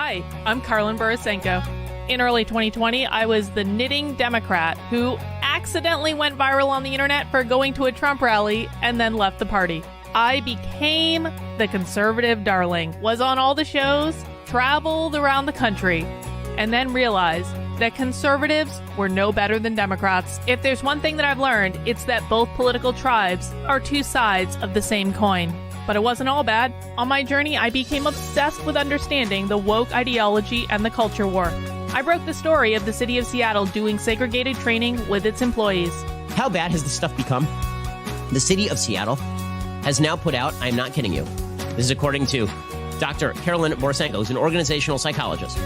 Hi, I'm Carlson. In early 2020, I was the knitting Democrat who accidentally went viral on the internet for going to a Trump rally and then left the party. I became the conservative darling, was on all the shows, traveled around the country, and then realized that conservatives were no better than Democrats. If there's one thing that I've learned, it's that both political tribes are two sides of the same coin. But it wasn't all bad. On my journey, I became obsessed with understanding the woke ideology and the culture war. I broke the story of the city of Seattle doing segregated training with its employees. How bad has this stuff become? The city of Seattle has now put out, I'm not kidding you, this is according to Dr. Carolyn Borisenko, who's an organizational psychologist.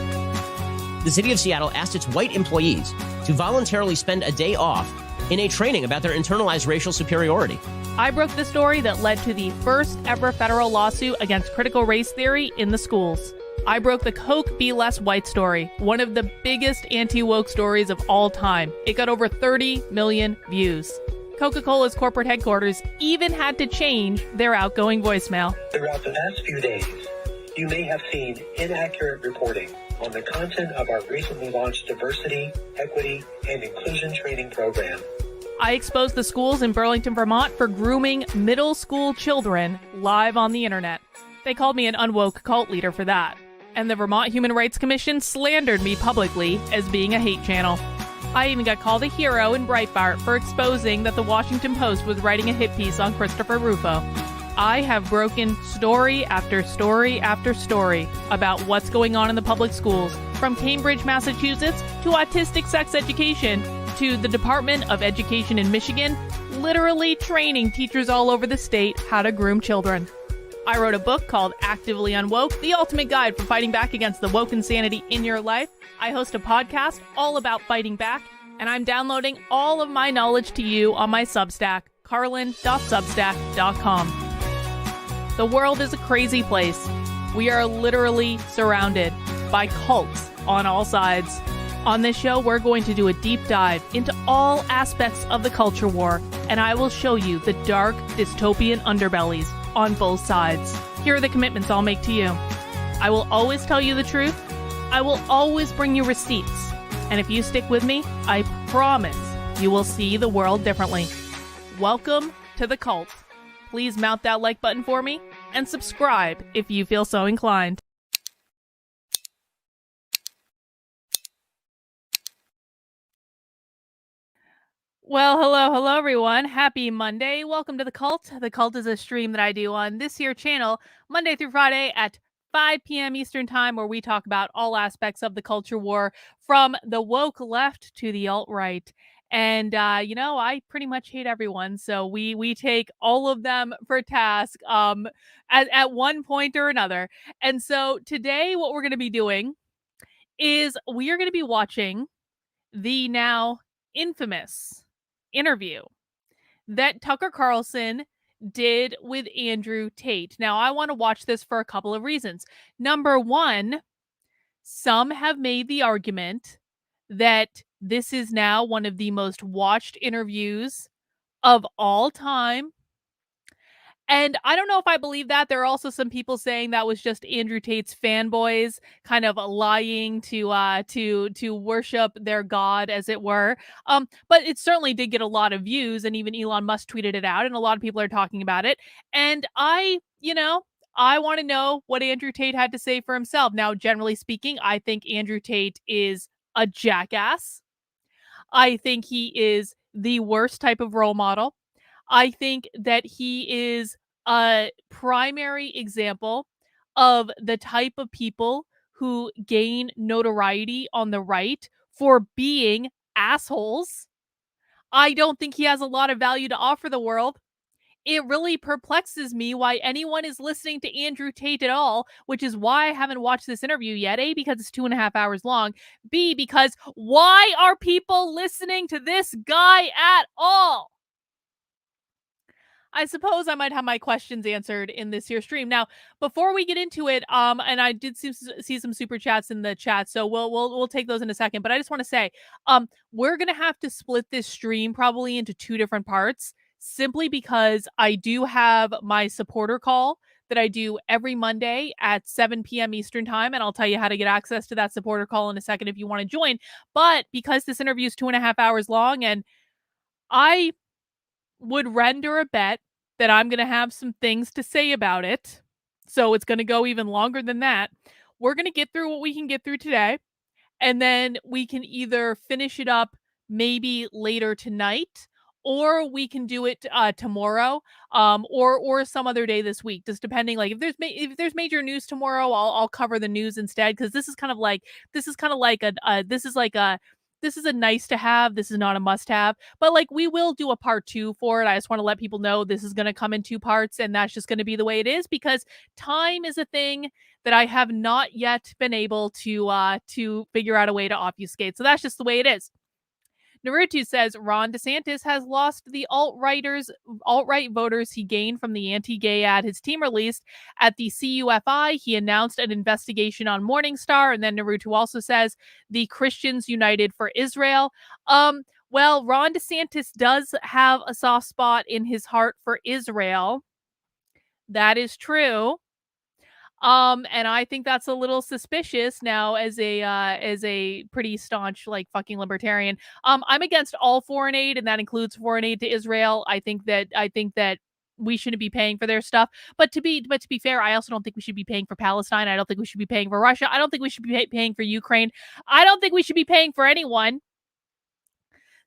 The city of Seattle asked its white employees to voluntarily spend a day off in a training about their internalized racial superiority. I broke the story that led to the first ever federal lawsuit against critical race theory in the schools. I broke the Coke Be Less White story, one of the biggest anti-woke stories of all time. It got over 30 million views. Coca-Cola's corporate headquarters even had to change their outgoing voicemail. Throughout the past few days, you may have seen inaccurate reporting on the content of our recently launched diversity, equity, and inclusion training program. I exposed the schools in Burlington, Vermont for grooming middle school children live on the internet. They called me an unwoke cult leader for that. And the Vermont Human Rights Commission slandered me publicly as being a hate channel. I even got called a hero in Breitbart for exposing that the Washington Post was writing a hit piece on Christopher Rufo. I have broken story after story after story about what's going on in the public schools, from Cambridge, Massachusetts, to autistic sex education, to the Department of Education in Michigan, literally training teachers all over the state how to groom children. I wrote a book called Actively Unwoke, the ultimate guide for fighting back against the woke insanity in your life. I host a podcast all about fighting back, and I'm downloading all of my knowledge to you on my Substack, carlin.substack.com. The world is a crazy place. We are literally surrounded by cults on all sides. On this show, we're going to do a deep dive into all aspects of the culture war, and I will show you the dark, dystopian underbellies on both sides. Here are the commitments I'll make to you. I will always tell you the truth. I will always bring you receipts. And if you stick with me, I promise you will see the world differently. Welcome to the cult. Please mount that like button for me and subscribe if you feel so inclined. Well, hello, everyone. Happy Monday. Welcome to The Cult. The Cult is a stream that I do on this here channel, Monday through Friday at 5 p.m. Eastern Time, where we talk about all aspects of the culture war, from the woke left to the alt-right. And, I pretty much hate everyone, so we take all of them for task at one point or another. And so today what we're going to be doing is we are going to be watching the now infamous interview that Tucker Carlson did with Andrew Tate. Now, I want to watch this for a couple of reasons. Number one, some have made the argument that this is now one of the most watched interviews of all time. And I don't know if I believe that. There are also some people saying that was just Andrew Tate's fanboys kind of lying to worship their god, as it were. But it certainly did get a lot of views, and even Elon Musk tweeted it out, and a lot of people are talking about it. And I want to know what Andrew Tate had to say for himself. Now, generally speaking, I think Andrew Tate is a jackass. I think he is the worst type of role model. I think that he is a primary example of the type of people who gain notoriety on the right for being assholes. I don't think he has a lot of value to offer the world. It really perplexes me why anyone is listening to Andrew Tate at all, which is why I haven't watched this interview yet. A, because it's 2.5 hours long. B, because why are people listening to this guy at all? I suppose I might have my questions answered in this here stream. Now, before we get into it, and I did see some super chats in the chat, so we'll take those in a second. But I just want to say, we're gonna have to split this stream probably into two different parts, simply because I do have my supporter call that I do every Monday at 7 p.m. Eastern time. And I'll tell you how to get access to that supporter call in a second if you want to join. But because this interview is 2.5 hours long, and I would render a bet that I'm going to have some things to say about it, so it's going to go even longer than that. We're going to get through what we can get through today, and then we can either finish it up maybe later tonight, or we can do it tomorrow, or some other day this week, just depending. Like if there's major news tomorrow, I'll cover the news instead, because this is kind of like this is a nice to have. This is not a must have, but like we will do a part 2 for it. I just want to let people know this is going to come in 2 parts, and that's just going to be the way it is, because time is a thing that I have not yet been able to figure out a way to obfuscate. So that's just the way it is. Naruto says Ron DeSantis has lost the alt-right voters he gained from the anti-gay ad his team released at the CUFI. He announced an investigation on Morningstar, and then Naruto also says the Christians United for Israel. Well, Ron DeSantis does have a soft spot in his heart for Israel. That is true. And I think that's a little suspicious now as a pretty staunch, like, fucking libertarian. I'm against all foreign aid, and that includes foreign aid to Israel. I think that we shouldn't be paying for their stuff. But to be fair, I also don't think we should be paying for Palestine. I don't think we should be paying for Russia. I don't think we should be paying for Ukraine. I don't think we should be paying for anyone.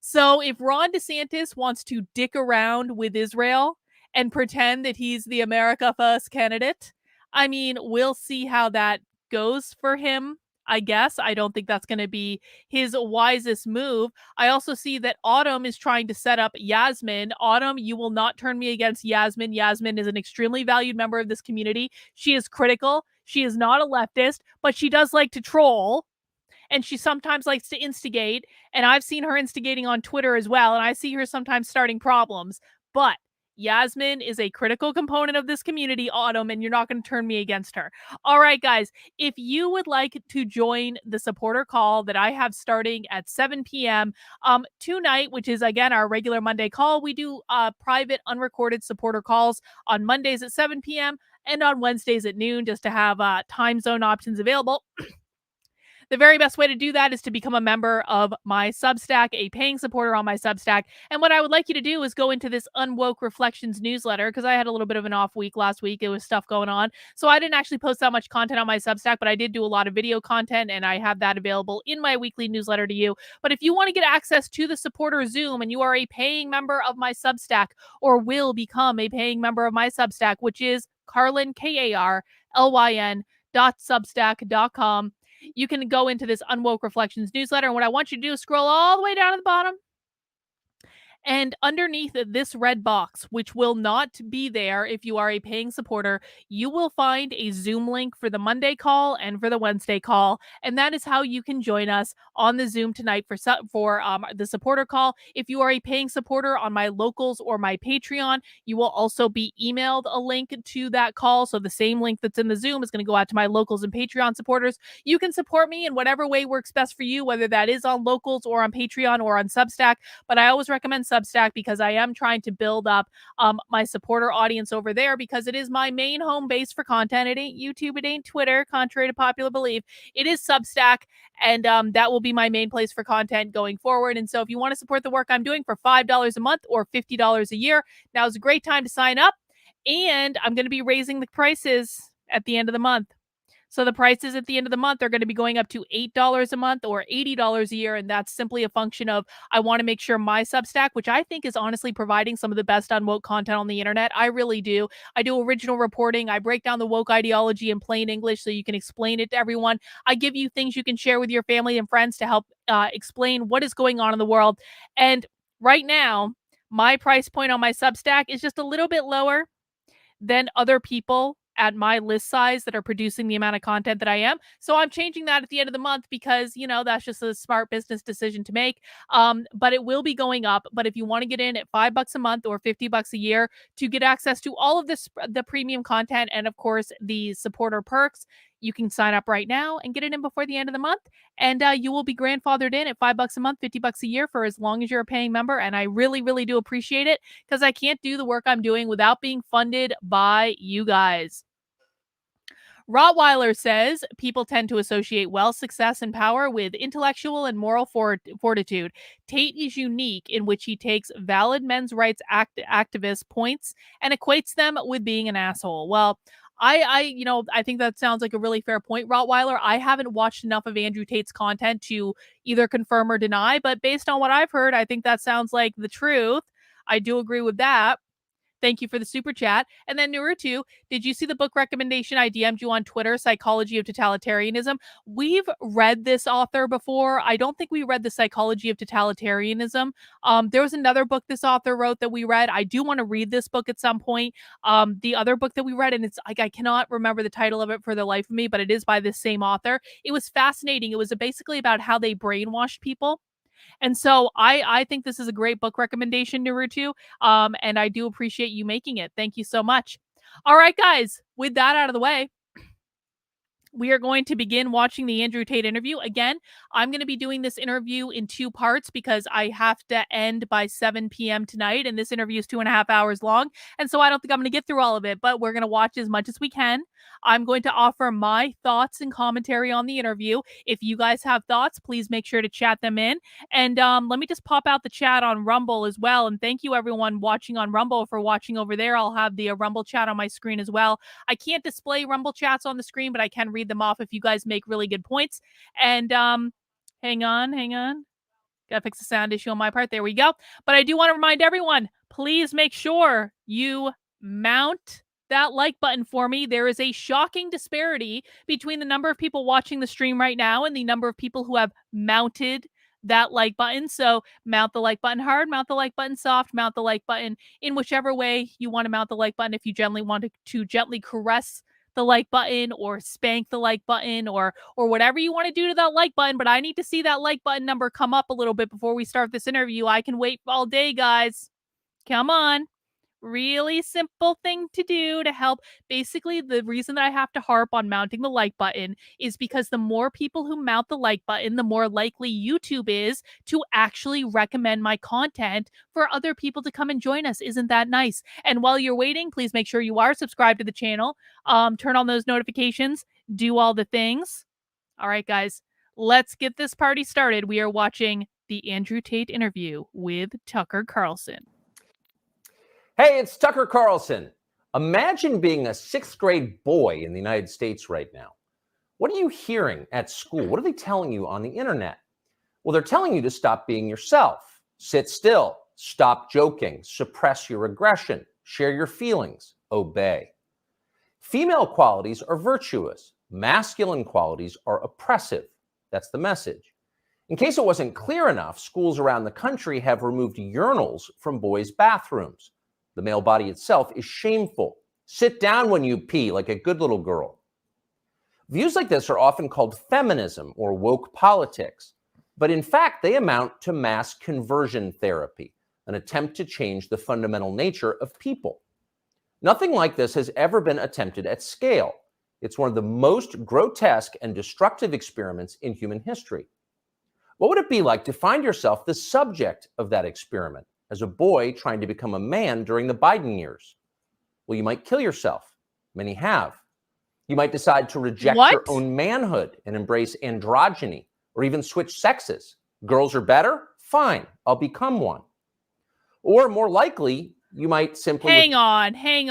So if Ron DeSantis wants to dick around with Israel and pretend that he's the America First candidate, I mean, we'll see how that goes for him, I guess. I don't think that's going to be his wisest move. I also see that Autumn is trying to set up Yasmin. Autumn, you will not turn me against Yasmin. Yasmin is an extremely valued member of this community. She is critical. She is not a leftist, but she does like to troll. And she sometimes likes to instigate, and I've seen her instigating on Twitter as well, and I see her sometimes starting problems. But Yasmin is a critical component of this community, Autumn, and you're not going to turn me against her. All right, guys, if you would like to join the supporter call that I have starting at 7 p.m. Tonight, which is, again, our regular Monday call, we do private, unrecorded supporter calls on Mondays at 7 p.m. and on Wednesdays at noon, just to have time zone options available. The very best way to do that is to become a member of my Substack, a paying supporter on my Substack. And what I would like you to do is go into this Unwoke Reflections newsletter, because I had a little bit of an off week last week. It was stuff going on. So I didn't actually post that much content on my Substack, but I did do a lot of video content, and I have that available in my weekly newsletter to you. But if you want to get access to the supporter Zoom and you are a paying member of my Substack, or will become a paying member of my Substack, which is Carlyn, KARLYN.substack.com, you can go into this Unwoke Reflections newsletter. And what I want you to do is scroll all the way down to the bottom. And underneath this red box, which will not be there if you are a paying supporter, you will find a Zoom link for the Monday call and for the Wednesday call. And that is how you can join us on the Zoom tonight for the supporter call. If you are a paying supporter on my locals or my Patreon, you will also be emailed a link to that call. So the same link that's in the Zoom is going to go out to my locals and Patreon supporters. You can support me in whatever way works best for you, whether that is on locals or on Patreon or on Substack. But I always recommend Substack, because I am trying to build up my supporter audience over there, because it is my main home base for content. It ain't YouTube, it ain't Twitter, contrary to popular belief. It is Substack, and that will be my main place for content going forward. And so if you want to support the work I'm doing for $5 a month or $50 a year, now is a great time to sign up. And I'm going to be raising the prices at the end of the month. So the prices at the end of the month are going to be going up to $8 a month or $80 a year. And that's simply a function of, I want to make sure my Substack, which I think is honestly providing some of the best unwoke content on the internet. I really do. I do original reporting. I break down the woke ideology in plain English so you can explain it to everyone. I give you things you can share with your family and friends to help explain what is going on in the world. And right now, my price point on my Substack is just a little bit lower than other people at my list size that are producing the amount of content that I am. So I'm changing that at the end of the month, because, that's just a smart business decision to make. But it will be going up. But if you want to get in at $5 a month or $50 a year to get access to all of the premium content, and of course the supporter perks, you can sign up right now and get it in before the end of the month. And you will be grandfathered in at $5 a month, $50 a year for as long as you're a paying member. And I really, really do appreciate it, because I can't do the work I'm doing without being funded by you guys. Rottweiler says people tend to associate wealth, success, and power with intellectual and moral fortitude. Tate is unique in which he takes valid men's rights activist points and equates them with being an asshole. Well, I think that sounds like a really fair point, Rottweiler. I haven't watched enough of Andrew Tate's content to either confirm or deny, but based on what I've heard, I think that sounds like the truth. I do agree with that. Thank you for the super chat. And then Naruto, did you see the book recommendation I DM'd you on Twitter, Psychology of Totalitarianism? We've read this author before. I don't think we read The Psychology of Totalitarianism. There was another book this author wrote that we read. I do want to read this book at some point. The other book that we read, and it's like I cannot remember the title of it for the life of me, but it is by this same author. It was fascinating. It was basically about how they brainwashed people. And so I think this is a great book recommendation, Naruto. And I do appreciate you making it. Thank you so much. All right, guys, with that out of the way, we are going to begin watching the Andrew Tate interview. Again, I'm going to be doing this interview in 2 parts because I have to end by 7 p.m. tonight, and this interview is 2.5 hours long. And so I don't think I'm going to get through all of it, but we're going to watch as much as we can. I'm going to offer my thoughts and commentary on the interview. If you guys have thoughts, please make sure to chat them in. And let me just pop out the chat on Rumble as well. And thank you, everyone watching on Rumble, for watching over there. I'll have the Rumble chat on my screen as well. I can't display Rumble chats on the screen, but I can read them off if you guys make really good points. And hang on. Gotta fix the sound issue on my part. There we go. But I do want to remind everyone, please make sure you mount that like button for me. There is a shocking disparity between the number of people watching the stream right now and the number of people who have mounted that like button. So mount the like button hard, mount the like button soft, mount the like button in whichever way you want to mount the like button. If you gently want to gently caress the like button or spank the like button or whatever you want to do to that like button, but I need to see that like button number come up a little bit before we start this interview. I can wait all day, guys. Come on. Really simple thing to do to help. Basically, the reason that I have to harp on mounting the like button is because the more people who mount the like button, the more likely YouTube is to actually recommend my content for other people to come and join us. Isn't that nice? And while you're waiting, please make sure you are subscribed to the channel. Turn on those notifications. Do all the things. All right, guys, let's get this party started. We are watching the Andrew Tate interview with Tucker Carlson. Hey, it's Tucker Carlson. Imagine being a 6th grade boy in the United States right now. What are you hearing at school? What are they telling you on the internet? Well, they're telling you to stop being yourself, sit still, stop joking, suppress your aggression, share your feelings, obey. Female qualities are virtuous. Masculine qualities are oppressive. That's the message. In case it wasn't clear enough, schools around the country have removed urinals from boys' bathrooms. The male body itself is shameful. Sit down when you pee like a good little girl. Views like this are often called feminism or woke politics, but in fact, they amount to mass conversion therapy, an attempt to change the fundamental nature of people. Nothing like this has ever been attempted at scale. It's one of the most grotesque and destructive experiments in human history. What would it be like to find yourself the subject of that experiment as a boy trying to become a man during the Biden years? Well, you might kill yourself. Many have. You might decide to reject your own manhood and embrace androgyny or even switch sexes. Girls are better? Fine, I'll become one. Or more likely, you might simply... Hang on. I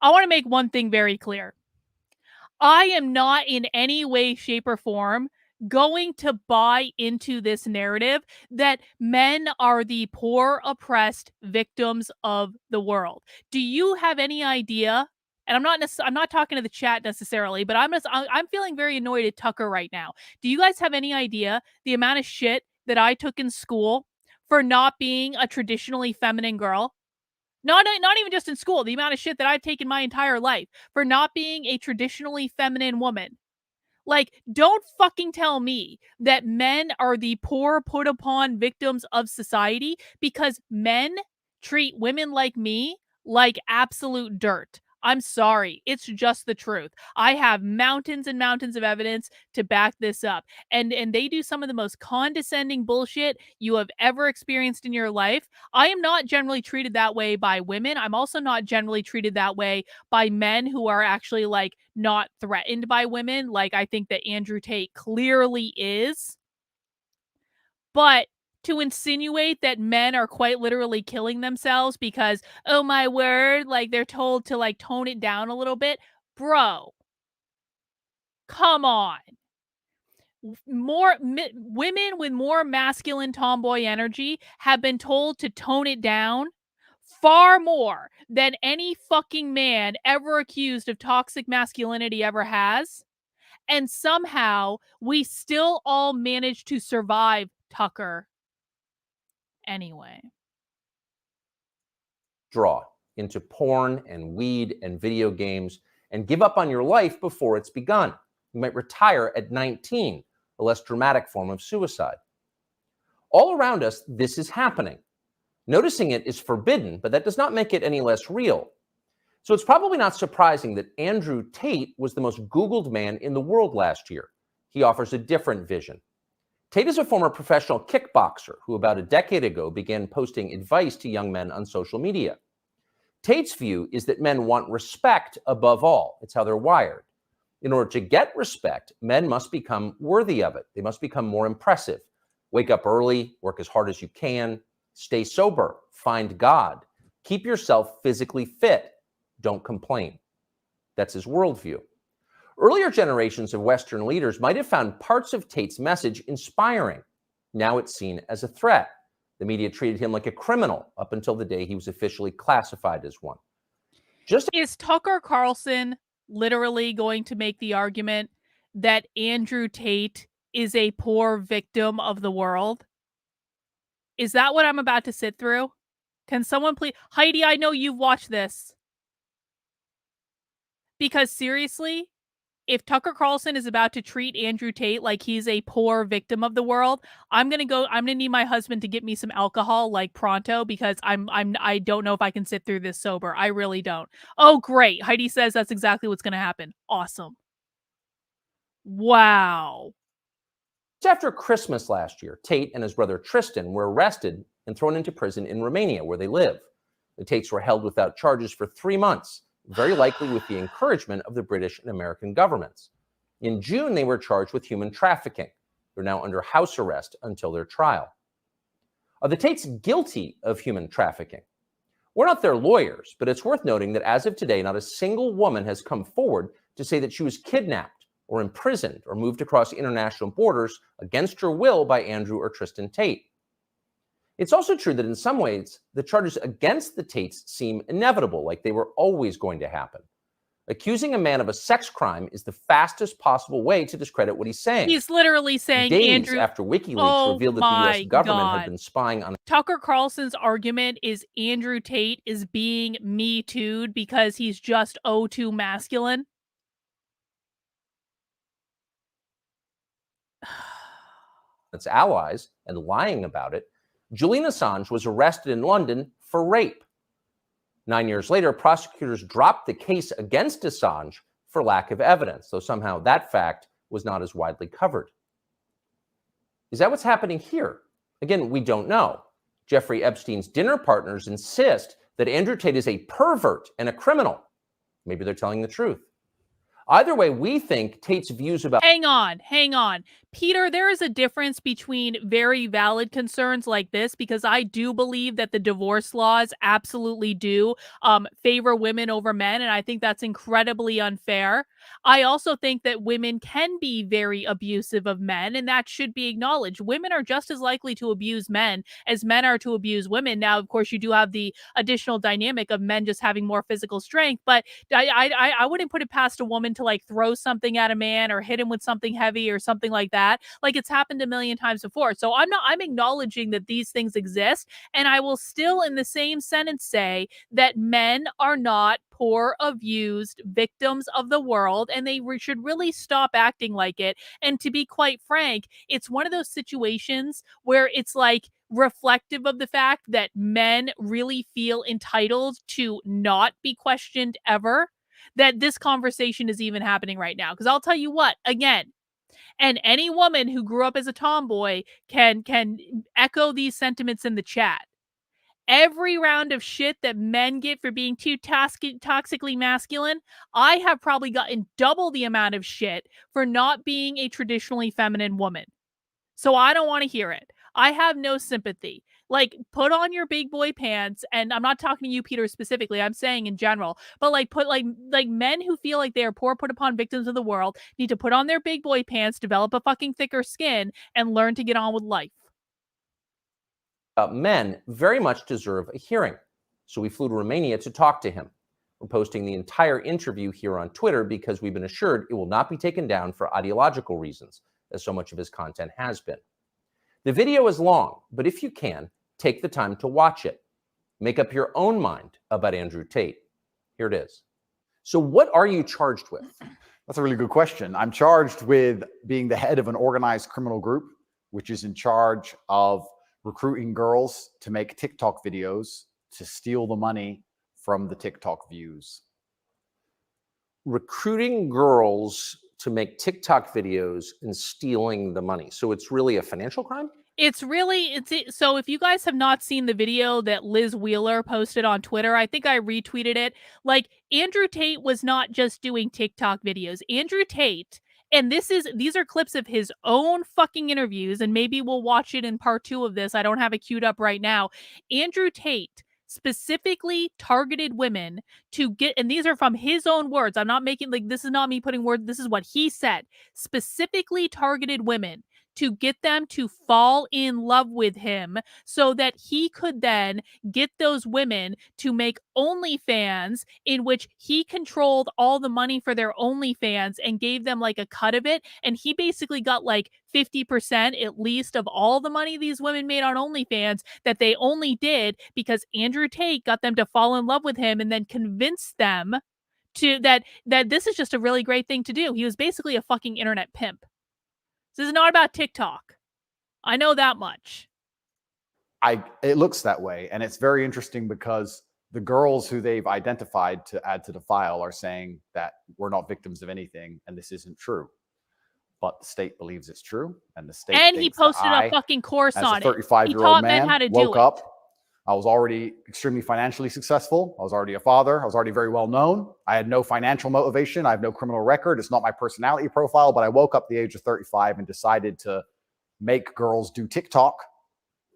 want to make one thing very clear. I am not in any way, shape, or form going to buy into this narrative that men are the poor, oppressed victims of the world. Do you have any idea? And I'm not talking to the chat necessarily, but I'm feeling very annoyed at Tucker right now. Do you guys have any idea the amount of shit that I took in school for not being a traditionally feminine girl? Not even just in school, the amount of shit that I've taken my entire life for not being a traditionally feminine woman. Like, don't fucking tell me that men are the poor, put upon victims of society because men treat women like me like absolute dirt. I'm sorry. It's just the truth. I have mountains and mountains of evidence to back this up. And they do some of the most condescending bullshit you have ever experienced in your life. I am not generally treated that way by women. I'm also not generally treated that way by men who are actually like not threatened by women. Like I think that Andrew Tate clearly is. But to insinuate that men are quite literally killing themselves because, oh my word, like they're told to like tone it down a little bit. Bro, come on. Women with more masculine tomboy energy have been told to tone it down far more than any fucking man ever accused of toxic masculinity ever has. And somehow we still all manage to survive, Tucker. Anyway. Draw into porn and weed and video games and give up on your life before it's begun. You might retire at 19, a less dramatic form of suicide. All around us, this is happening. Noticing it is forbidden, but that does not make it any less real. So it's probably not surprising that Andrew Tate was the most Googled man in the world last year. He offers a different vision. Tate is a former professional kickboxer who about a decade ago began posting advice to young men on social media. Tate's view is that men want respect above all. It's how they're wired. In order to get respect, men must become worthy of it. They must become more impressive. Wake up early, work as hard as you can, stay sober, find God, keep yourself physically fit, don't complain. That's his worldview. Earlier generations of Western leaders might have found parts of Tate's message inspiring. Now it's seen as a threat. The media treated him like a criminal up until the day he was officially classified as one. Is Tucker Carlson literally going to make the argument that Andrew Tate is a poor victim of the world? Is that what I'm about to sit through? Can someone please... Heidi, I know you've watched this. Because seriously, if Tucker Carlson is about to treat Andrew Tate like he's a poor victim of the world, I'm gonna need my husband to get me some alcohol like pronto because I don't know if I can sit through this sober. I really don't. Oh, great. Heidi says that's exactly what's gonna happen. Awesome. Wow. After Christmas last year, Tate and his brother Tristan were arrested and thrown into prison in Romania, where they live. The Tates were held without charges for 3 months, very likely with the encouragement of the British and American governments. In June, they were charged with human trafficking. They're now under house arrest until their trial. Are the Tates guilty of human trafficking? We're not their lawyers, but it's worth noting that as of today, not a single woman has come forward to say that she was kidnapped or imprisoned or moved across international borders against her will by Andrew or Tristan Tate. It's also true that in some ways, the charges against the Tates seem inevitable, like they were always going to happen. Accusing a man of a sex crime is the fastest possible way to discredit what he's saying. He's literally saying Days Andrew... after WikiLeaks revealed that the U.S. government had been spying on... Tucker Carlson's argument is Andrew Tate is being Me Too'd because he's just too masculine. its allies and lying about it. Julian Assange was arrested in London for rape. 9 years later, prosecutors dropped the case against Assange for lack of evidence, though somehow that fact was not as widely covered. Is that what's happening here? Again, we don't know. Jeffrey Epstein's dinner partners insist that Andrew Tate is a pervert and a criminal. Maybe they're telling the truth. Either way, we think Tate's views about... Hang on. Peter, there is a difference between very valid concerns like this, because I do believe that the divorce laws absolutely do favor women over men, and I think that's incredibly unfair. I also think that women can be very abusive of men, and that should be acknowledged. Women are just as likely to abuse men as men are to abuse women. Now, of course, you do have the additional dynamic of men just having more physical strength, but I wouldn't put it past a woman to like throw something at a man or hit him with something heavy or something like that. Like, it's happened a million times before. So I'm acknowledging that these things exist, and I will still in the same sentence say that men are not poor, abused victims of the world, and they should really stop acting like it. And to be quite frank, it's one of those situations where it's like, reflective of the fact that men really feel entitled to not be questioned ever, that this conversation is even happening right now. Because I'll tell you what, again, and any woman who grew up as a tomboy can echo these sentiments in the chat. Every round of shit that men get for being too toxically masculine, I have probably gotten double the amount of shit for not being a traditionally feminine woman. So I don't want to hear it. I have no sympathy. Like, put on your big boy pants, and I'm not talking to you, Peter, specifically. I'm saying in general. But like, put like men who feel like they are poor, put upon victims of the world need to put on their big boy pants, develop a fucking thicker skin, and learn to get on with life. Men very much deserve a hearing. So we flew to Romania to talk to him. We're posting the entire interview here on Twitter because we've been assured it will not be taken down for ideological reasons, as so much of his content has been. The video is long, but if you can, take the time to watch it. Make up your own mind about Andrew Tate. Here it is. So what are you charged with? That's a really good question. I'm charged with being the head of an organized criminal group, which is in charge of recruiting girls to make TikTok videos to steal the money from the TikTok views. Recruiting girls to make TikTok videos and stealing the money. So it's really a financial crime? So if you guys have not seen the video that Liz Wheeler posted on Twitter, I think I retweeted it. Like, Andrew Tate was not just doing TikTok videos. Andrew Tate, and these are clips of his own fucking interviews, and maybe we'll watch it in part 2 of this. I don't have it queued up right now. Andrew Tate specifically targeted women to get, and these are from his own words. I'm not making, like, this is not me putting words, this is what he said. Specifically targeted women to get them to fall in love with him so that he could then get those women to make OnlyFans, in which he controlled all the money for their OnlyFans and gave them like a cut of it. And he basically got like 50% at least of all the money these women made on OnlyFans, that they only did because Andrew Tate got them to fall in love with him and then convinced them to that this is just a really great thing to do. He was basically a fucking internet pimp. This is not about TikTok. I know that much. It looks that way. And it's very interesting because the girls who they've identified to add to the file are saying that we're not victims of anything and this isn't true. But the state believes it's true. And the state And he posted a fucking course on it. As a 35-year-old man, woke up. I was already extremely financially successful. I was already a father. I was already very well known. I had no financial motivation. I have no criminal record. It's not my personality profile, but I woke up at the age of 35 and decided to make girls do TikTok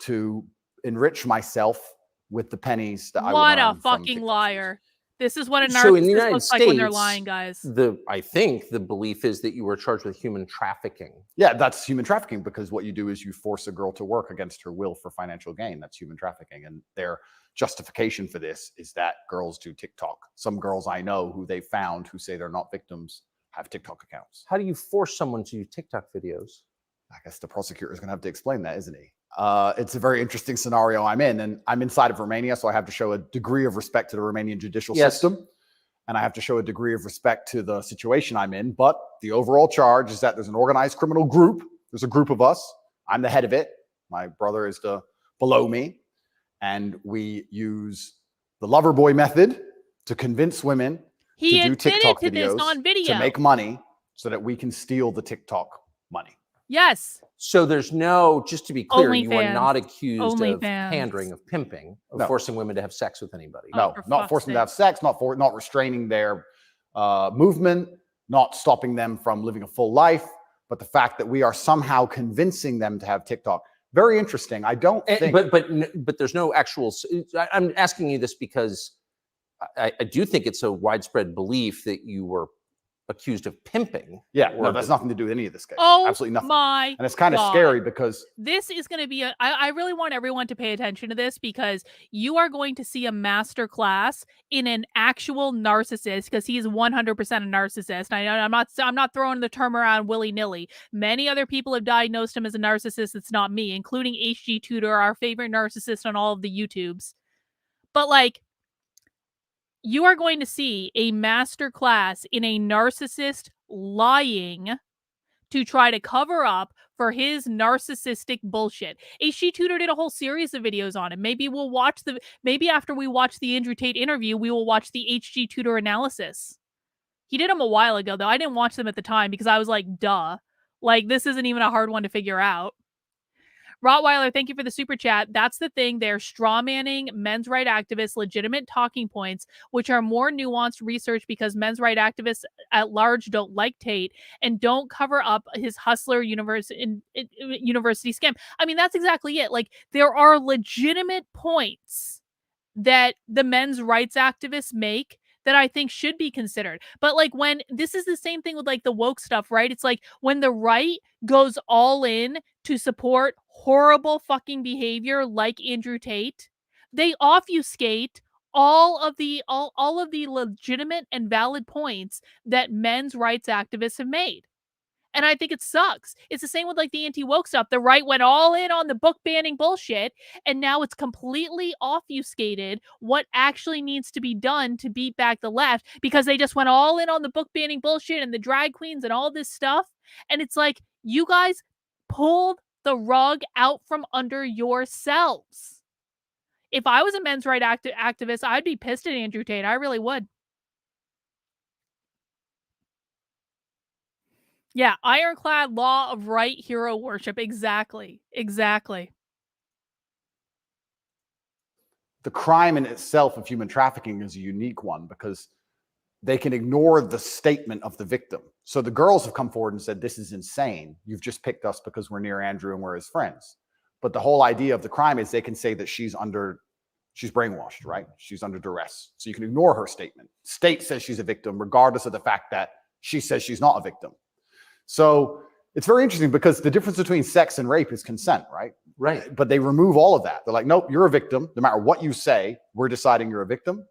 to enrich myself with the pennies that I would earn. What a fucking liar. This is what a So in the narcissist United looks like when they're States, lying, guys. I think the belief is that you were charged with human trafficking. Yeah, that's human trafficking, because what you do is you force a girl to work against her will for financial gain. That's human trafficking. And their justification for this is that girls do TikTok. Some girls I know who they found who say they're not victims have TikTok accounts. How do you force someone to do TikTok videos? I guess the prosecutor is going to have to explain that, isn't he? It's a very interesting scenario I'm in, and I'm inside of Romania, so I have to show a degree of respect to the Romanian judicial system, and I have to show a degree of respect to the situation I'm in. But the overall charge is that there's an organized criminal group. There's a group of us. I'm the head of it. My brother is below me, and we use the lover boy method to convince women to do TikTok videos to make money so that we can steal the TikTok money. Yes. So there's no, just to be clear, you are OnlyFans. not accused of OnlyFans. pandering, of pimping, of No. forcing women to have sex with anybody. No, for not fuck's forcing them to sake. have sex, not restraining their movement, not stopping them from living a full life, but the fact that we are somehow convincing them to have TikTok. Very interesting. I don't think, But there's no actual. I'm asking you this because I do think it's a widespread belief that you were accused of pimping. yeah, no, that's nothing to do with any of this case. Oh, absolutely nothing. my And it's kind of God. scary because This is going to be I really want everyone to pay attention to this, because you are going to see a master class in an actual narcissist, because he's 100% a narcissist. I'm not throwing the term around willy-nilly. Many other people have diagnosed him as a narcissist. It's not me, including HG Tudor, our favorite narcissist on all of the YouTubes. But like, you are going to see a master class in a narcissist lying to try to cover up for his narcissistic bullshit. HG Tudor did a whole series of videos on it. Maybe we'll watch maybe after we watch the Andrew Tate interview, we will watch the HG Tudor analysis. He did them a while ago, though. I didn't watch them at the time because I was like, duh. Like, this isn't even a hard one to figure out. Rottweiler, thank you for the super chat. That's the thing. They're strawmanning men's rights activists' legitimate talking points, which are more nuanced research because men's rights activists at large don't like Tate and don't cover up his hustler university scam. I mean, that's exactly it. Like, there are legitimate points that the men's rights activists make that I think should be considered. But like, when this is the same thing with like the woke stuff, right? It's like when the right goes all in to support horrible fucking behavior like Andrew Tate, they obfuscate all of the legitimate and valid points that men's rights activists have made. And I think it sucks. It's the same with like the anti-woke stuff. The right went all in on the book banning bullshit, and now it's completely obfuscated what actually needs to be done to beat back the left because they just went all in on the book banning bullshit and the drag queens and all this stuff. And it's like, you guys pulled the rug out from under yourselves. If I was a men's rights activist, I'd be pissed at Andrew Tate. I really would. Yeah, ironclad law of right hero worship. Exactly. Exactly. The crime in itself of human trafficking is a unique one because they can ignore the statement of the victim. So the girls have come forward and said, this is insane. You've just picked us because we're near Andrew and we're his friends. But the whole idea of the crime is they can say that she's brainwashed, right? She's under duress. So you can ignore her statement. State says she's a victim, regardless of the fact that she says she's not a victim. So it's very interesting because the difference between sex and rape is consent, right? Right. But they remove all of that. They're like, nope, you're a victim. No matter what you say, we're deciding you're a victim.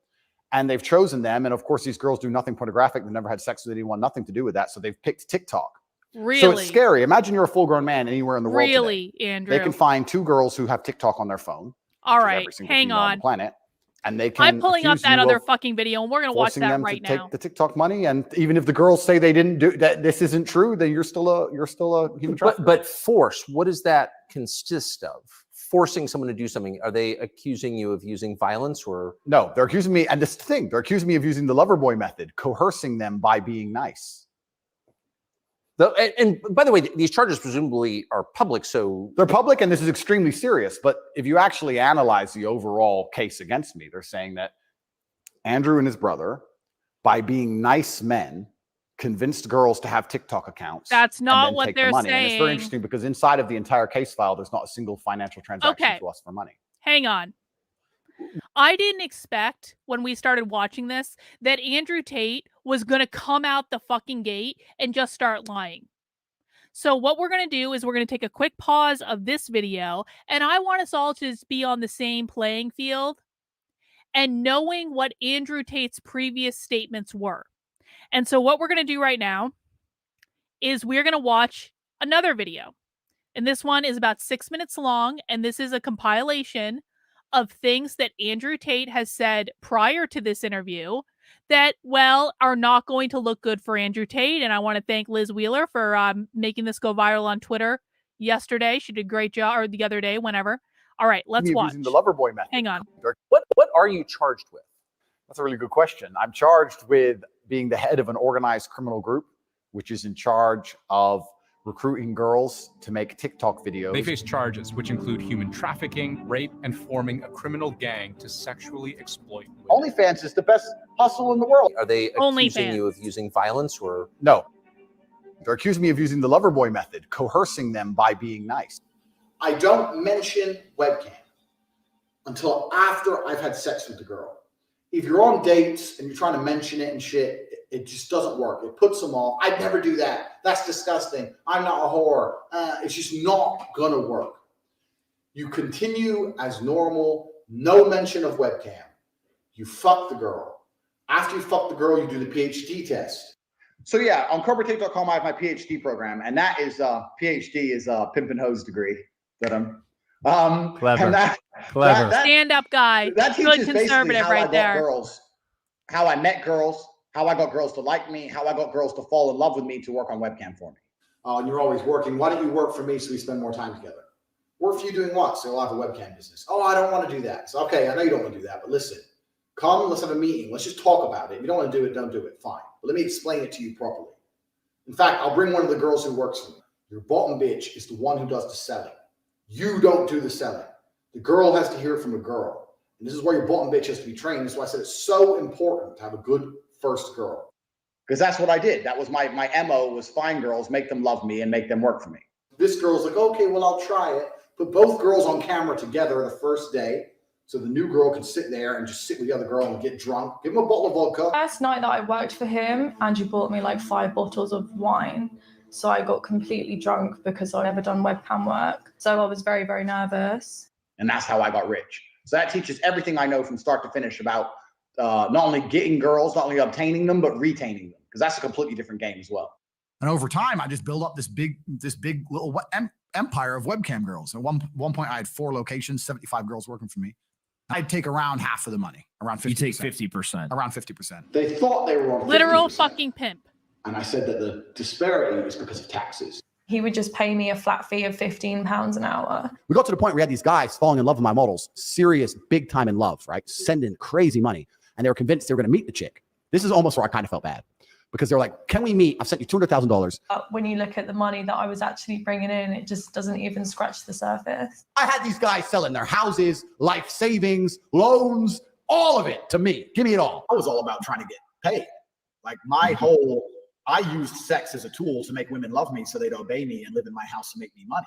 And they've chosen them. And of course, these girls do nothing pornographic. They've never had sex with anyone, nothing to do with that. So they've picked TikTok. Really? So it's scary. Imagine you're a full-grown man anywhere in the world Really, today. Andrew? They can find 2 girls who have TikTok on their phone. All right, hang on. Planet, and they can I'm pulling up that other fucking video, and we're going to watch that right now. Take the TikTok money, and even if the girls say they didn't do that, this isn't true, then you're still a human trafficker. But force, what does that consist of? Forcing someone to do something? Are they accusing you of using violence or? No, they're accusing me, and this thing, they're accusing me of using the lover boy method, coercing them by being nice. And by the way, these charges presumably are public, so they're public, and this is extremely serious. But if you actually analyze the overall case against me, they're saying that Andrew and his brother, by being nice men, convinced girls to have TikTok accounts. That's not what they're saying. And it's very interesting because inside of the entire case file, there's not a single financial transaction to us for money. Hang on. I didn't expect when we started watching this that Andrew Tate was going to come out the fucking gate and just start lying. So what we're going to do is we're going to take a quick pause of this video, and I want us all to just be on the same playing field and knowing what Andrew Tate's previous statements were. And so what we're going to do right now is we're going to watch another video. And this one is about 6 minutes long, and this is a compilation of things that Andrew Tate has said prior to this interview that, well, are not going to look good for Andrew Tate. And I want to thank Liz Wheeler for making this go viral on Twitter yesterday. She did a great job, or the other day, whenever. All right, let's watch. Using the lover boy method. Hang on. What are you charged with? That's a really good question. I'm charged with being the head of an organized criminal group, which is in charge of recruiting girls to make TikTok videos. They face charges which include human trafficking, rape, and forming a criminal gang to sexually exploit women. OnlyFans is the best hustle in the world. Are they accusing you of using violence or? No. They're accusing me of using the lover boy method, coercing them by being nice. I don't mention webcam until after I've had sex with the girl. If you're on dates and you're trying to mention it and shit, it just doesn't work. It puts them off. I'd never do that. That's disgusting. I'm not a whore. It's just not gonna work. You continue as normal, no mention of webcam. You fuck the girl. After you fuck the girl, you do the PhD test. So yeah, on CobraTate.com, I have my PhD program, and that is PhD is a pimp and hose degree that I'm clever. Clever. Stand up guy. That good conservative right there. Girls, how I met girls, how I got girls to like me, how I got girls to fall in love with me to work on webcam for me. And you're always working. Why don't you work for me so we spend more time together? Work for you doing what? So you'll have a webcam business. Oh, I don't want to do that. So, okay, I know you don't want to do that, but listen, come, let's have a meeting. Let's just talk about it. If you don't want to do it, don't do it. Fine. But let me explain it to you properly. In fact, I'll bring one of the girls who works for me. Your bottom bitch is the one who does the selling. You don't do the selling. The girl has to hear it from a girl. And this is where your bottom bitch has to be trained. That's why I said it's so important to have a good first girl. Because that's what I did. That was my MO was find girls, make them love me, and make them work for me. This girl's like, okay, well, I'll try it. Put both girls on camera together the first day. So the new girl can sit there and just sit with the other girl and get drunk. Give him a bottle of vodka. First night that I worked for him, Andrew bought me like 5 bottles of wine. So I got completely drunk because I'd never done webcam work. So I was very, very nervous. And that's how I got rich. So that teaches everything I know from start to finish about not only getting girls, not only obtaining them, but retaining them. Because that's a completely different game as well. And over time, I just built up this big little empire of webcam girls. At one point, I had 4 locations, 75 girls working for me. I'd take around half of the money, around 50%. You take 50%. Around 50%. They thought they were on 50%. Literal fucking pimp. And I said that the disparity is because of taxes. He would just pay me a flat fee of £15 an hour. We got to the point where we had these guys falling in love with my models, serious, big time in love, right? Sending crazy money. And they were convinced they were going to meet the chick. This is almost where I kind of felt bad because they're like, can we meet? I've sent you $200,000. When you look at the money that I was actually bringing in, it just doesn't even scratch the surface. I had these guys selling their houses, life savings, loans, all of it to me. Give me it all. I was all about trying to get paid. Like I used sex as a tool to make women love me so they'd obey me and live in my house and make me money.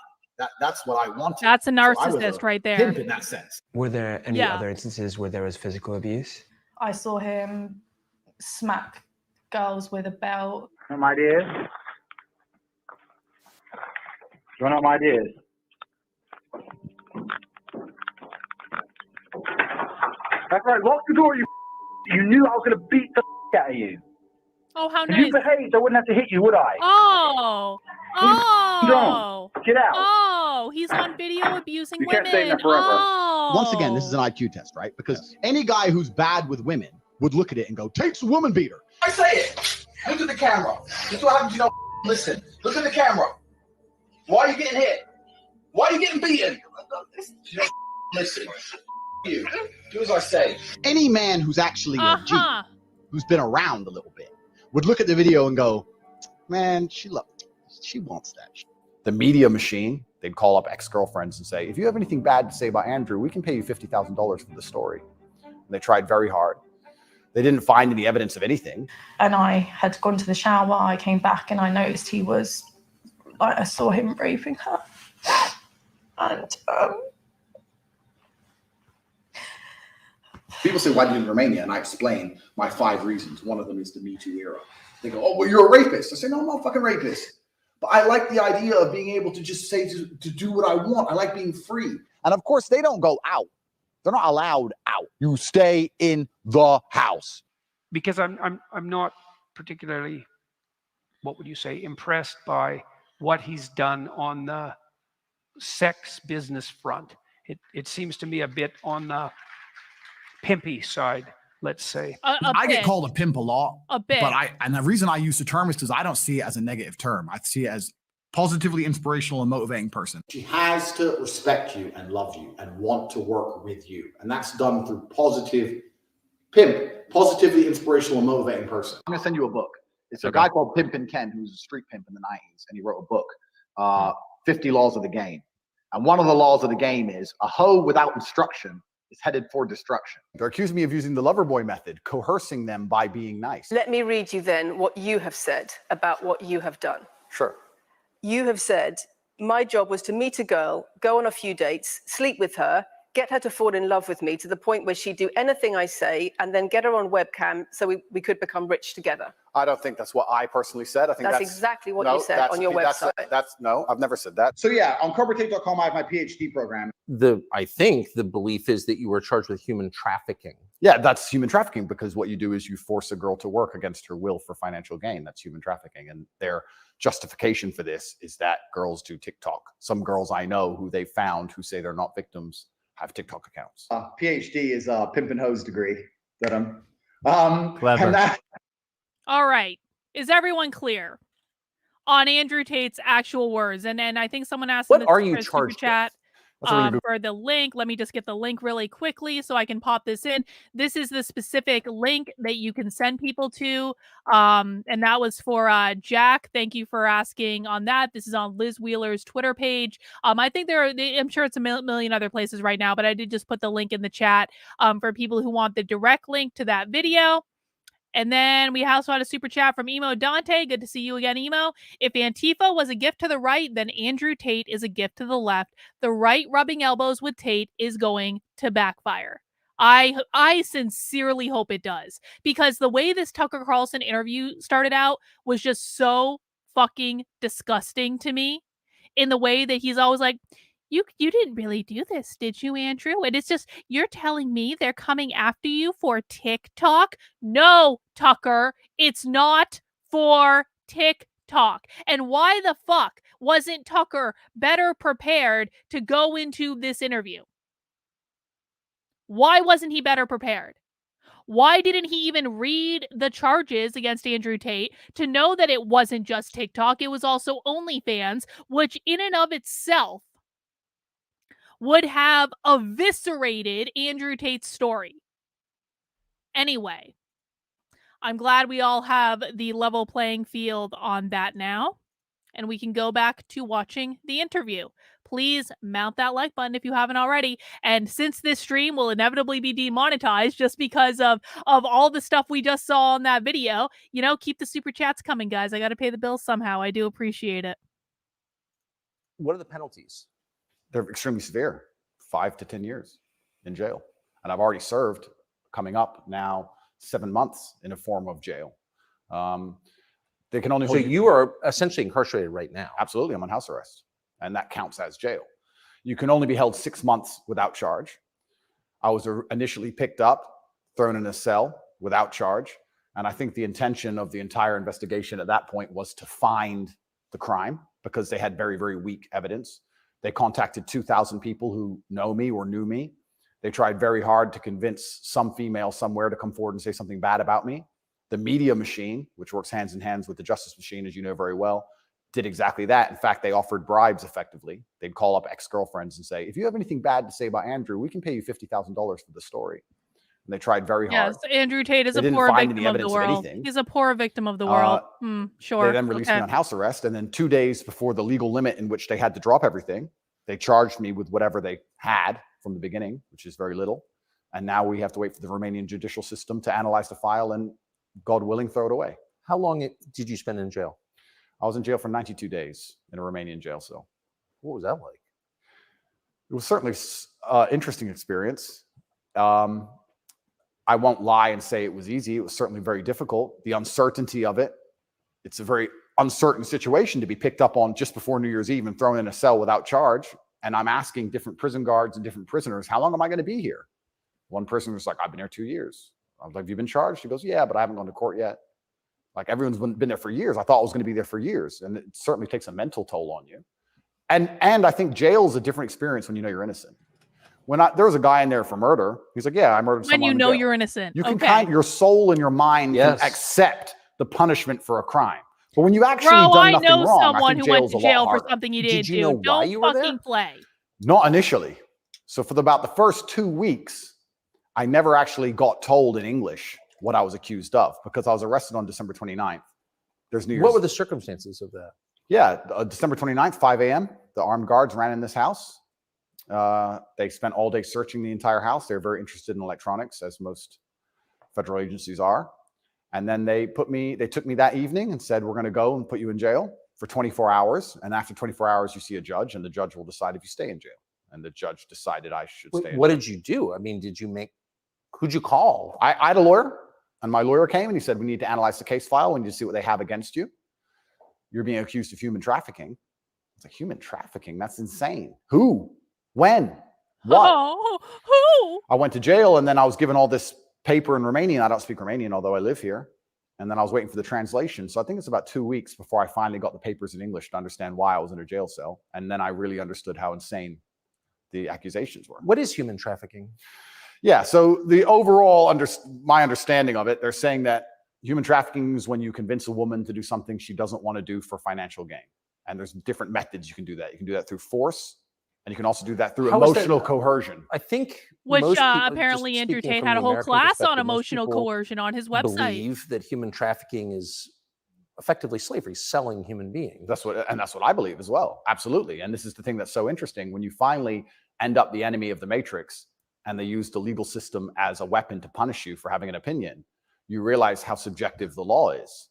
That's what I wanted. That's a narcissist so I was a right there. pimp in that sense. Were there any other instances where there was physical abuse? I saw him smack girls with a belt. Some ideas? You want some ideas? That's right, lock the door, you knew I was going to beat the out of you. Oh, how If nice. you behaved, I wouldn't have to hit you, would I? Oh. Oh. Get out. Oh, he's on video abusing You women. can't stay there forever. Oh. Once again, this is an IQ test, right? Because any guy who's bad with women would look at it and go, Tate's a woman beater. I say it. Look at the camera. This is what happens, you know. Listen. Look at the camera. Why are you getting hit? Why are you getting beaten? Listen. You. Do as I say. Any man who's actually a G, who's been around a little bit, would look at the video and go, man, she wants that shit. The media machine, they'd call up ex-girlfriends and say, if you have anything bad to say about Andrew, we can pay you $50,000 for the story. And they tried very hard. They didn't find any evidence of anything. And I had gone to the shower. I came back and I noticed I saw him raping her. And People say, why did you in Romania? And I explain my 5 reasons. One of them is the Me Too era. They go, oh, well, you're a rapist. I say, no, I'm not a fucking rapist. But I like the idea of being able to just say to do what I want. I like being free. And of course, they don't go out. They're not allowed out. You stay in the house. Because I'm not particularly, what would you say, impressed by what he's done on the sex business front. It seems to me a bit on the pimpy side, let's say. I get called a pimp a lot. A bit. And the reason I use the term is because I don't see it as a negative term. I see it as positively inspirational and motivating person. She has to respect you and love you and want to work with you. And that's done through positively inspirational and motivating person. I'm going to send you a book. It's a guy called Pimpin' Ken, who's a street pimp in the 90s. And he wrote a book, 50 Laws of the Game. And one of the laws of the game is a hoe without instruction is headed for destruction. They're accusing me of using the lover boy method, coercing them by being nice. Let me read you then what you have said about what you have done. Sure. You have said, my job was to meet a girl, go on a few dates, sleep with her, get her to fall in love with me to the point where she'd do anything I say, and then get her on webcam so we could become rich together. I don't think that's what I personally said. I think that's exactly what you said on your website. No, I've never said that. So yeah, on CobraTate.com, I have my PhD program. I think the belief is that you were charged with human trafficking. Yeah, that's human trafficking because what you do is you force a girl to work against her will for financial gain. That's human trafficking. And their justification for this is that girls do TikTok. Some girls I know who they found who say they're not victims have TikTok accounts. PhD is a pimp and hose degree that I'm clever. All right. Is everyone clear? on Andrew Tate's actual words. And I think someone asked What in are the you super charged chat with? That's a really good. for the link. Let me just get the link really quickly so I can pop this in. This is the specific link that you can send people to. And that was for Jack. Thank you for asking on that. This is on Liz Wheeler's Twitter page. I think I'm sure it's a million other places right now, but I did just put the link in the chat for people who want the direct link to that video. And then we also had a super chat from Emo Dante. Good to see you again, Emo. If Antifa was a gift to the right, then Andrew Tate is a gift to the left. The right rubbing elbows with Tate is going to backfire. I sincerely hope it does, because the way this Tucker Carlson interview started out was just so fucking disgusting to me, in the way that he's always like, you didn't really do this, did you, Andrew? And it's just, you're telling me they're coming after you for TikTok? No, Tucker, it's not for TikTok. And why the fuck wasn't Tucker better prepared to go into this interview? Why wasn't he better prepared? Why didn't he even read the charges against Andrew Tate to know that it wasn't just TikTok, it was also OnlyFans, which in and of itself would have eviscerated Andrew Tate's story? Anyway, I'm glad we all have the level playing field on that now, and we can go back to watching the interview. Please mount that like button if you haven't already. And since this stream will inevitably be demonetized just because of all the stuff we just saw on that video, keep the super chats coming, guys. I got to pay the bills somehow. I do appreciate it. What are the penalties? They're extremely severe, 5 to 10 years in jail. And I've already served, coming up now, 7 months in a form of jail. They can only hold you are essentially incarcerated right now. Absolutely. I'm on house arrest, and that counts as jail. You can only be held 6 months without charge. I was initially picked up, thrown in a cell without charge. And I think the intention of the entire investigation at that point was to find the crime, because they had very, very weak evidence. They contacted 2,000 people who know me or knew me. They tried very hard to convince some female somewhere to come forward and say something bad about me. The media machine, which works hands in hands with the justice machine, as you know very well, did exactly that. In fact, they offered bribes effectively. They'd call up ex-girlfriends and say, if you have anything bad to say about Andrew, we can pay you $50,000 for the story. And they tried very hard. Yes, Andrew Tate is They a didn't poor find victim any of the evidence of world. anything. He's a poor victim of the world. Sure. They then released me on house arrest, and then 2 days before the legal limit in which they had to drop everything, they charged me with whatever they had from the beginning, which is very little. And now we have to wait for the Romanian judicial system to analyze the file and, God willing, throw it away. How long did you spend in jail? I was in jail for 92 days in a Romanian jail cell. What was that like? It was certainly an interesting experience. I won't lie and say it was easy. It was certainly very difficult. The uncertainty of it. It's a very uncertain situation to be picked up on just before New Year's Eve and thrown in a cell without charge. And I'm asking different prison guards and different prisoners, how long am I going to be here? One person was like, I've been here 2 years. I was like, have you been charged? He goes, yeah, but I haven't gone to court yet. Like, everyone's been there for years. I thought I was going to be there for years. And it certainly takes a mental toll on you. And I think jail is a different experience when you know you're innocent. There was a guy in there for murder. He's like, yeah, I murdered someone. When you know you're innocent. You can your soul and your mind can accept the punishment for a crime. But when you actually done nothing wrong, I know someone who went to jail for something he didn't do. You know why you were fucking play. Not initially. So for about the first 2 weeks, I never actually got told in English what I was accused of, because I was arrested on December 29th. There's New Year's. What were the circumstances of that? Yeah, December 29th, 5 a.m., the armed guards ran in this house. They spent all day searching the entire house. They're very interested in electronics, as most federal agencies are. And then they took me that evening and said, we're going to go and put you in jail for 24 hours. And after 24 hours, you see a judge, and the judge will decide if you stay in jail. And the judge decided I should stay in jail. What did you do? I mean, who'd you call? I had a lawyer, and my lawyer came and he said, we need to analyze the case file. We need to see what they have against you. You're being accused of human trafficking. It's like, human trafficking? That's insane. Who? When? What? Oh, who? I went to jail, and then I was given all this paper in Romanian. I don't speak Romanian, although I live here. And then I was waiting for the translation. So I think it's about 2 weeks before I finally got the papers in English to understand why I was in a jail cell. And then I really understood how insane the accusations were. What is human trafficking? Yeah, so the overall, my understanding of it, they're saying that Human trafficking is when you convince a woman to do something she doesn't want to do for financial gain. And there's different methods you can do that. You can do that through force, and you can also do that through emotional coercion. I think which most people, apparently just Andrew speaking Tate from had a the whole American class on perspective, most emotional people coercion on his website. Believe that human trafficking is effectively slavery, selling human beings. That's what I believe as well. Absolutely. And this is the thing that's so interesting. When you finally end up the enemy of the matrix and they use the legal system as a weapon to punish you for having an opinion, you realize how subjective the law is,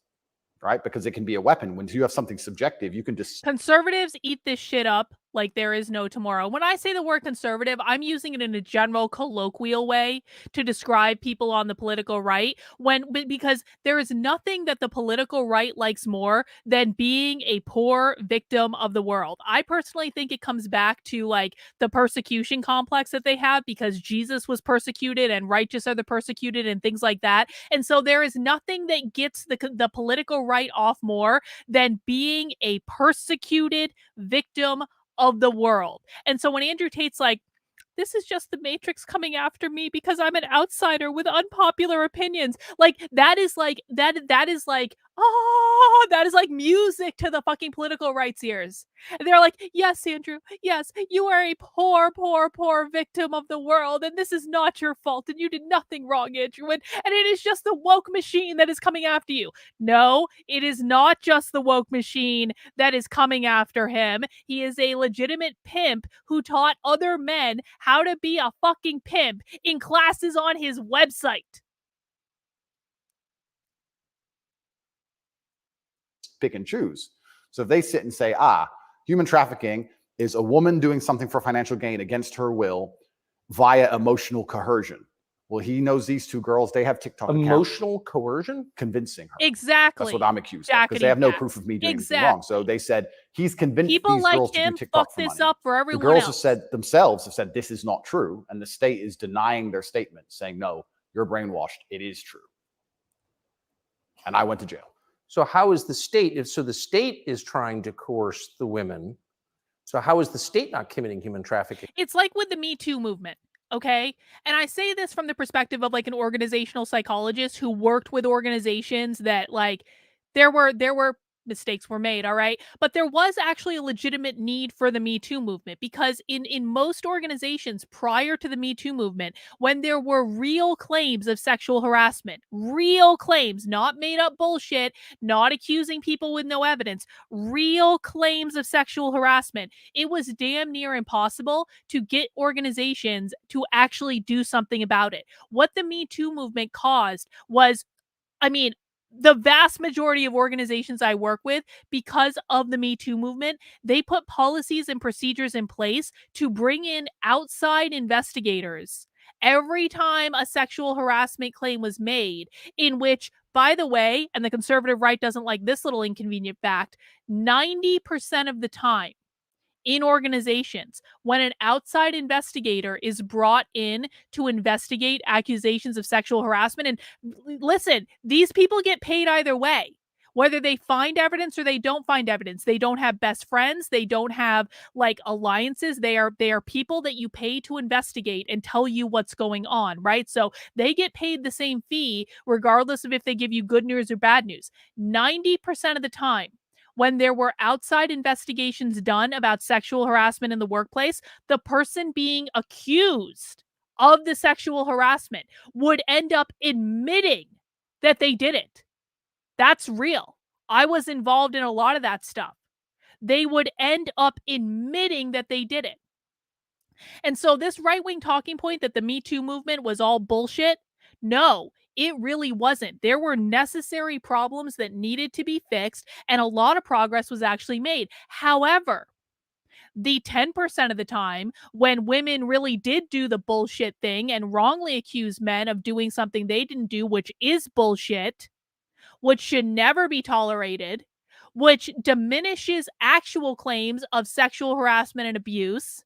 right? Because it can be a weapon. When you have something subjective, you can just... Conservatives eat this shit up like there is no tomorrow. When I say the word conservative, I'm using it in a general colloquial way to describe people on the political right, because there is nothing that the political right likes more than being a poor victim of the world. I personally think it comes back to like the persecution complex that they have because Jesus was persecuted and righteous are the persecuted and things like that. And so there is nothing that gets the political right off more than being a persecuted victim of the world. And so when Andrew Tate's like, this is just the Matrix coming after me because I'm an outsider with unpopular opinions. Like that is like that is like music to the fucking political rights ears. And they're like, yes, Andrew, yes, you are a poor, poor, poor victim of the world, and this is not your fault, and you did nothing wrong, Andrew, and it is just the woke machine that is coming after you. No, it is not just the woke machine that is coming after him. He is a legitimate pimp who taught other men how to be a fucking pimp in classes on his website. Pick and choose. So if they sit and say, human trafficking is a woman doing something for financial gain against her will via emotional coercion. Well, he knows these two girls, they have TikTok emotional coercion? Convincing her. Exactly. That's what I'm accused of, because they have no proof of me doing anything wrong. So they said he's convinced people these like girls him to do TikTok fuck for this money. up for everyone The girls else. have said this is not true, and the state is denying their statement, saying no, you're brainwashed. It is true. And I went to jail. So how is the state? So the state is trying to coerce the women. So how is the state not committing human trafficking? It's like with the Me Too movement. Okay. And I say this from the perspective of like an organizational psychologist who worked with organizations that like there were mistakes were made, all right? But there was actually a legitimate need for the Me Too movement because in most organizations prior to the Me Too movement, when there were real claims of sexual harassment, real claims, not made up bullshit, not accusing people with no evidence, real claims of sexual harassment, it was damn near impossible to get organizations to actually do something about it. What the Me Too movement caused was, the vast majority of organizations I work with, because of the Me Too movement, they put policies and procedures in place to bring in outside investigators every time a sexual harassment claim was made, in which, by the way, and the conservative right doesn't like this little inconvenient fact, 90% of the time, in organizations, when an outside investigator is brought in to investigate accusations of sexual harassment, and listen, these people get paid either way. Whether they find evidence or they don't find evidence, they don't have best friends, they don't have like alliances. They are people that you pay to investigate and tell you what's going on, right? So they get paid the same fee regardless of if they give you good news or bad news. 90% of the time, when there were outside investigations done about sexual harassment in the workplace, the person being accused of the sexual harassment would end up admitting that they did it. That's real. I was involved in a lot of that stuff. They would end up admitting that they did it. And so this right-wing talking point that the Me Too movement was all bullshit, no, it really wasn't. There were necessary problems that needed to be fixed, and a lot of progress was actually made. However, the 10% of the time when women really did do the bullshit thing and wrongly accuse men of doing something they didn't do, which is bullshit, which should never be tolerated, which diminishes actual claims of sexual harassment and abuse,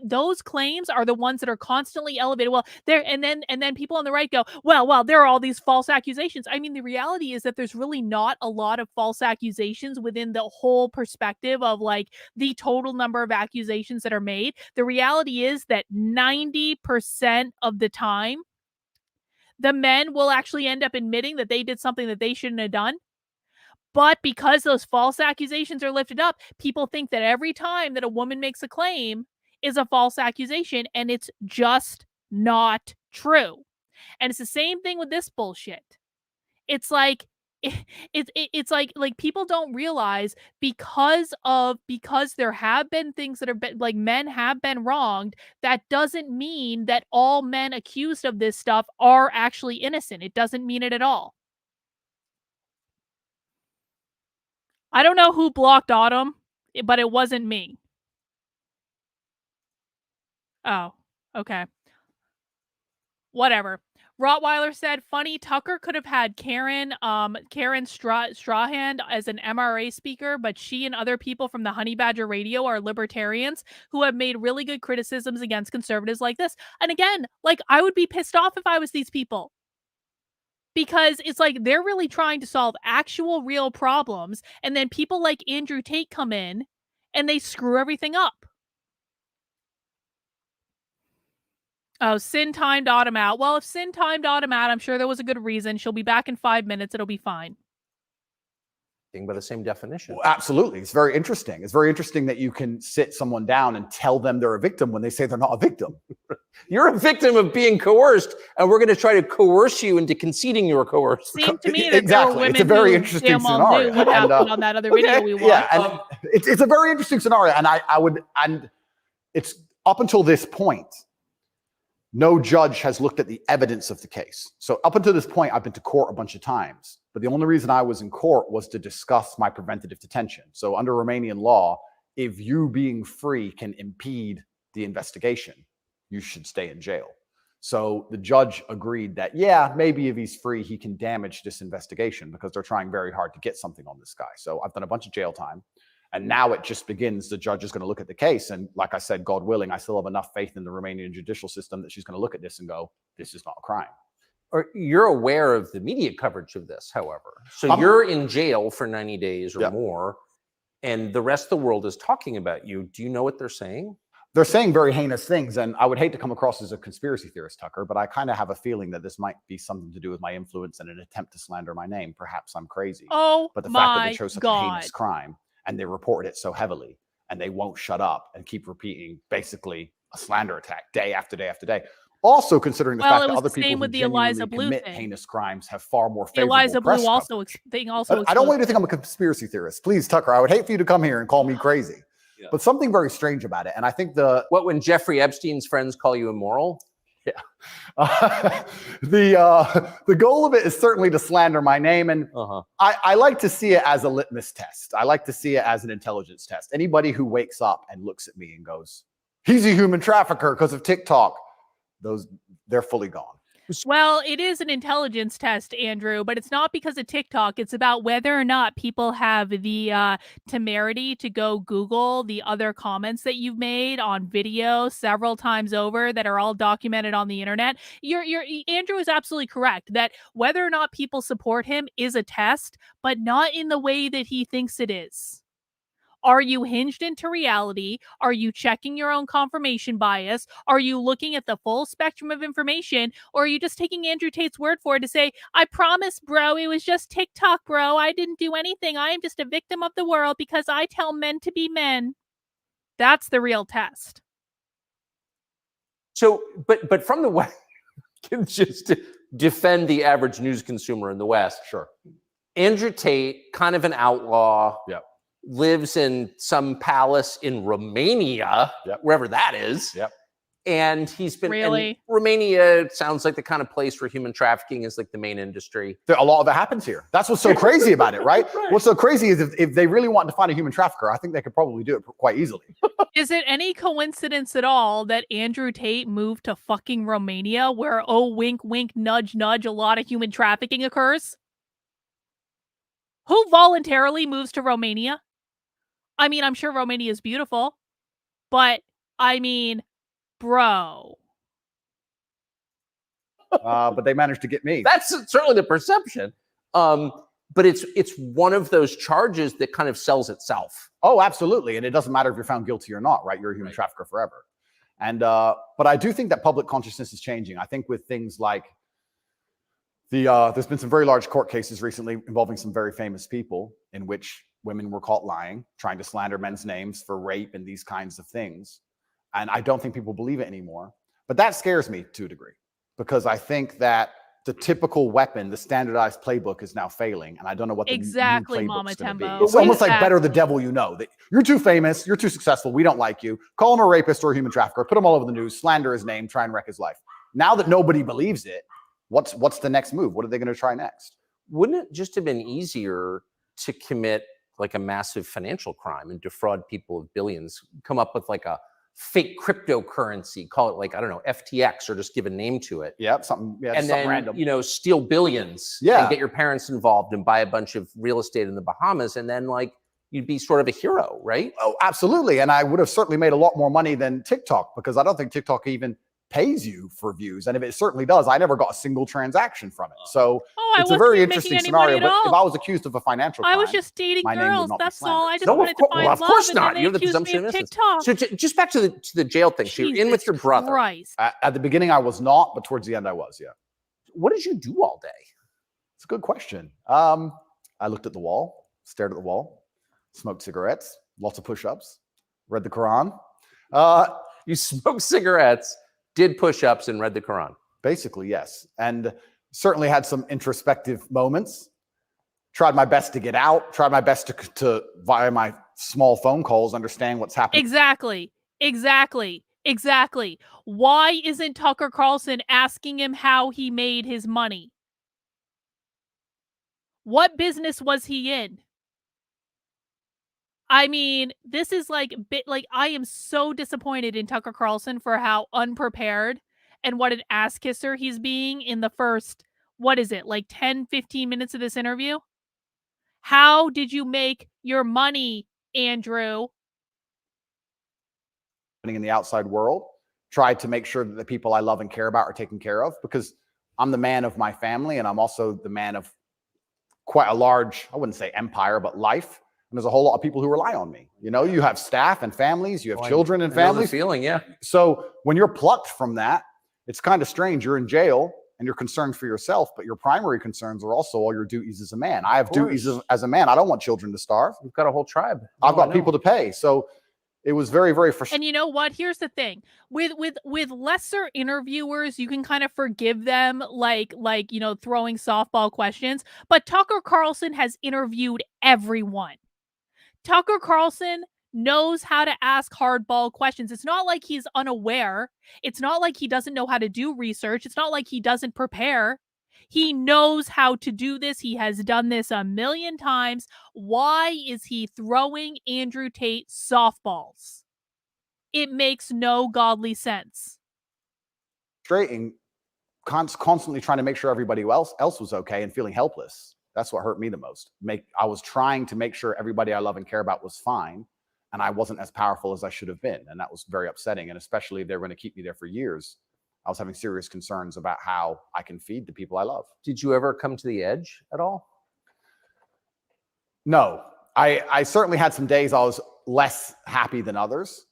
those claims are the ones that are constantly elevated. Well, and then people on the right go, well, there are all these false accusations. I mean, the reality is that there's really not a lot of false accusations within the whole perspective of like the total number of accusations that are made. The reality is that 90% of the time, the men will actually end up admitting that they did something that they shouldn't have done. But because those false accusations are lifted up, people think that every time that a woman makes a claim is a false accusation, and it's just not true. And it's the same thing with this bullshit. It's like it's like people don't realize because there have been things that are like men have been wronged, that doesn't mean that all men accused of this stuff are actually innocent. It doesn't mean it at all. I don't know who blocked Autumn, but it wasn't me. Oh, okay. Whatever. Rottweiler said, funny, Tucker could have had Karen Strawhand as an MRA speaker, but she and other people from the Honey Badger Radio are libertarians who have made really good criticisms against conservatives like this. And again, like, I would be pissed off if I was these people. Because it's like they're really trying to solve actual real problems, and then people like Andrew Tate come in and they screw everything up. Oh, Sin timed Autumn out. Well, if Sin timed Autumn out, I'm sure there was a good reason. She'll be back in 5 minutes. It'll be fine. By the same definition. Well, absolutely. It's very interesting. It's very interesting that you can sit someone down and tell them they're a victim when they say they're not a victim. You're a victim of being coerced, and we're going to try to coerce you into conceding you were coerced. Seemed to me that exactly. there were women it's a very who interesting scenario. knew what happened on that other video we watched. Yeah, and it's a very interesting scenario, and it's up until this point, no judge has looked at the evidence of the case. So up until this point, I've been to court a bunch of times. But the only reason I was in court was to discuss my preventative detention. So under Romanian law, if you being free can impede the investigation, you should stay in jail. So the judge agreed that, yeah, maybe if he's free, he can damage this investigation because they're trying very hard to get something on this guy. So I've done a bunch of jail time. And now it just begins. The judge is going to look at the case. And like I said, God willing, I still have enough faith in the Romanian judicial system that she's going to look at this and go, this is not a crime. Or you're aware of the media coverage of this, however. So you're in jail for 90 days or more, and the rest of the world is talking about you. Do you know what they're saying? They're saying very heinous things. And I would hate to come across as a conspiracy theorist, Tucker, but I kind of have a feeling that this might be something to do with my influence and an attempt to slander my name. Perhaps I'm crazy. Oh, but the fact that they chose such a heinous crime, and they reported it so heavily, and they won't shut up and keep repeating basically a slander attack day after day after day. Also considering the fact that other people who genuinely commit heinous crimes have far more favorable Eliza press Blue also I don't want you to think I'm a conspiracy theorist. Please, Tucker, I would hate for you to come here and call me crazy. Yeah. But something very strange about it. And I think when Jeffrey Epstein's friends call you immoral? Yeah. The goal of it is certainly to slander my name. And I like to see it as a litmus test. I like to see it as an intelligence test. Anybody who wakes up and looks at me and goes, he's a human trafficker because of TikTok, they're fully gone. Well, it is an intelligence test, Andrew, but it's not because of TikTok. It's about whether or not people have the temerity to go Google the other comments that you've made on video several times over that are all documented on the internet. Andrew is absolutely correct that whether or not people support him is a test, but not in the way that he thinks it is. Are you hinged into reality? Are you checking your own confirmation bias? Are you looking at the full spectrum of information? Or are you just taking Andrew Tate's word for it to say, I promise, bro, it was just TikTok, bro. I didn't do anything. I am just a victim of the world because I tell men to be men. That's the real test. So, but from the West, just to defend the average news consumer in the West. Sure. Andrew Tate, kind of an outlaw. Yep. Lives in some palace in Romania, wherever that is. Yep. And he's been really. Romania sounds like the kind of place where human trafficking is like the main industry. A lot of it happens here. That's what's so crazy about it, right? What's so crazy is if they really want to find a human trafficker, I think they could probably do it quite easily. Is it any coincidence at all that Andrew Tate moved to fucking Romania, where, oh, wink, wink, nudge, nudge, a lot of human trafficking occurs? Who voluntarily moves to Romania? I mean, I'm sure Romania is beautiful, but I mean, bro. But they managed to get me. That's certainly the perception. But it's one of those charges that kind of sells itself. Oh, absolutely. And it doesn't matter if you're found guilty or not, right? You're a human trafficker forever. And but I do think that public consciousness is changing. I think with things like There's been some very large court cases recently involving some very famous people in which women were caught lying, trying to slander men's names for rape and these kinds of things. And I don't think people believe it anymore. But that scares me to a degree, because I think that the typical weapon, the standardized playbook, is now failing, and I don't know what the new playbook's going to be. It's almost like better the devil you know. That you're too famous, you're too successful, we don't like you. Call him a rapist or a human trafficker, put him all over the news, slander his name, try and wreck his life. Now that nobody believes it, what's the next move? What are they going to try next? Wouldn't it just have been easier to commit like a massive financial crime and defraud people of billions, come up with like a fake cryptocurrency, call it like, I don't know, FTX, or just give a name to it. Yeah, something, and something then, random. you know, steal billions and get your parents involved and buy a bunch of real estate in the Bahamas. And then like, you'd be sort of a hero, right? Oh, absolutely. And I would have certainly made a lot more money than TikTok, because I don't think TikTok even pays you for views. And if it certainly does, I never got a single transaction from it. So it's a very interesting scenario. But if I was accused of a financial crime, I was just dating girls. That's all. I just No, wanted to find of love. course and not. then they You have the accused me presumption of of innocence. TikTok. So just back to the jail thing. So you're in with your brother. Christ. At the beginning, I was not, but towards the end, I was. Yeah. What did you do all day? It's a good question. I looked at the wall, stared at the wall, smoked cigarettes, lots of push-ups, read the Quran. You smoked cigarettes, did push-ups, and read the Quran. Basically, yes. And certainly had some introspective moments. Tried my best to get out, tried my best to via my small phone calls, understand what's happening. Exactly. Why isn't Tucker Carlson asking him how he made his money? What business was he in? I mean, this is like I am so disappointed in Tucker Carlson for how unprepared and what an ass kisser he's being in the first, what is it, like 10, 15 minutes of this interview? How did you make your money, Andrew? In the outside world, tried to make sure that the people I love and care about are taken care of, because I'm the man of my family, and I'm also the man of quite a large, I wouldn't say empire, but life. And there's a whole lot of people who rely on me. You know, you have staff and families, you have children and families. Feeling, yeah. So when you're plucked from that, it's kind of strange. You're in jail and you're concerned for yourself, but your primary concerns are also all your duties as a man. I have duties as a man. I don't want children to starve. You've got a whole tribe. I've got people to pay. So it was very, very frustrating. And you know what? Here's the thing. With lesser interviewers, you can kind of forgive them, like you know, throwing softball questions. But Tucker Carlson has interviewed everyone. Tucker Carlson knows how to ask hardball questions. It's not like he's unaware. It's not like he doesn't know how to do research. It's not like he doesn't prepare. He knows how to do this. He has done this a million times. Why is he throwing Andrew Tate softballs? It makes no godly sense. Frustrating, constantly trying to make sure everybody else was okay and feeling helpless. That's what hurt me the most. I was trying to make sure everybody I love and care about was fine, and I wasn't as powerful as I should have been. And that was very upsetting. And especially if they were going to keep me there for years, I was having serious concerns about how I can feed the people I love. Did you ever come to the edge at all? No. I certainly had some days I was less happy than others,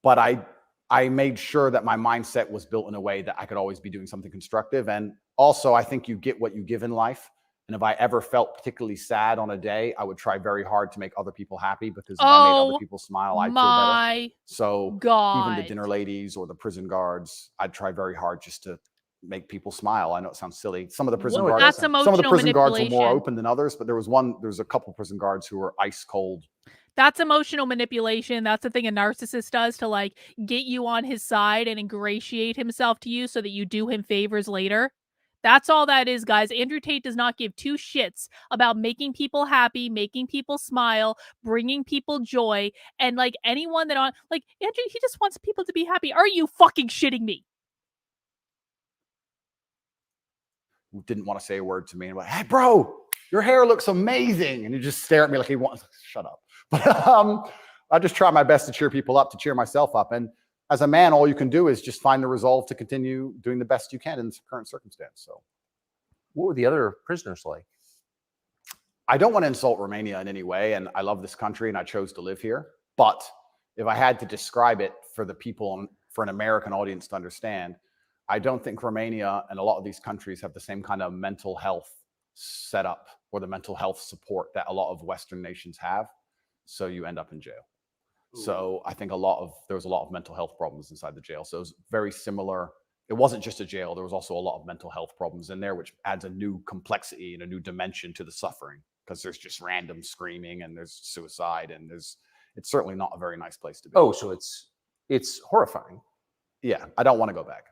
but I made sure that my mindset was built in a way that I could always be doing something constructive. And also, I think you get what you give in life. And if I ever felt particularly sad on a day, I would try very hard to make other people happy, because if I made other people smile, I'd feel better. So even the dinner ladies or the prison guards, I'd try very hard just to make people smile. I know it sounds silly. Some of the prison guards, some of the prison guards were more open than others, but there's a couple prison guards who were ice cold. That's emotional manipulation. That's the thing a narcissist does to like get you on his side and ingratiate himself to you so that you do him favors later. That's all that is, guys. Andrew Tate does not give two shits about making people happy, making people smile, bringing people joy, and like anyone that like Andrew, he just wants people to be happy. Are you fucking shitting me? Didn't want to say a word to me and like, hey, bro, your hair looks amazing. And you just stare at me like he wants, shut up. But I just try my best to cheer people up, to cheer myself up. And as a man, all you can do is just find the resolve to continue doing the best you can in this current circumstance. So what were the other prisoners like? I don't want to insult Romania in any way. And I love this country and I chose to live here. But if I had to describe it for the people, for an American audience to understand, I don't think Romania and a lot of these countries have the same kind of mental health setup or the mental health support that a lot of Western nations have. So you end up in jail. So I think there was a lot of mental health problems inside the jail. So it was very similar. It wasn't just a jail. There was also a lot of mental health problems in there, which adds a new complexity and a new dimension to the suffering, because there's just random screaming and there's suicide and it's certainly not a very nice place to be. Oh, so it's horrifying. Yeah, I don't want to go back.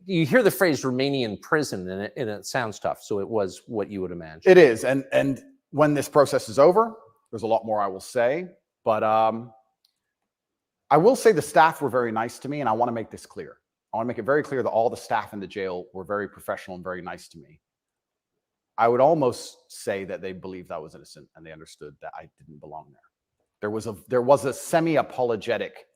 You hear the phrase Romanian prison and it sounds tough. So it was what you would imagine. It is. And when this process is over, there's a lot more I will say, but I will say the staff were very nice to me, and I want to make this clear. I want to make it very clear that all the staff in the jail were very professional and very nice to me. I would almost say that they believed I was innocent and they understood that I didn't belong there. There was a semi-apologetic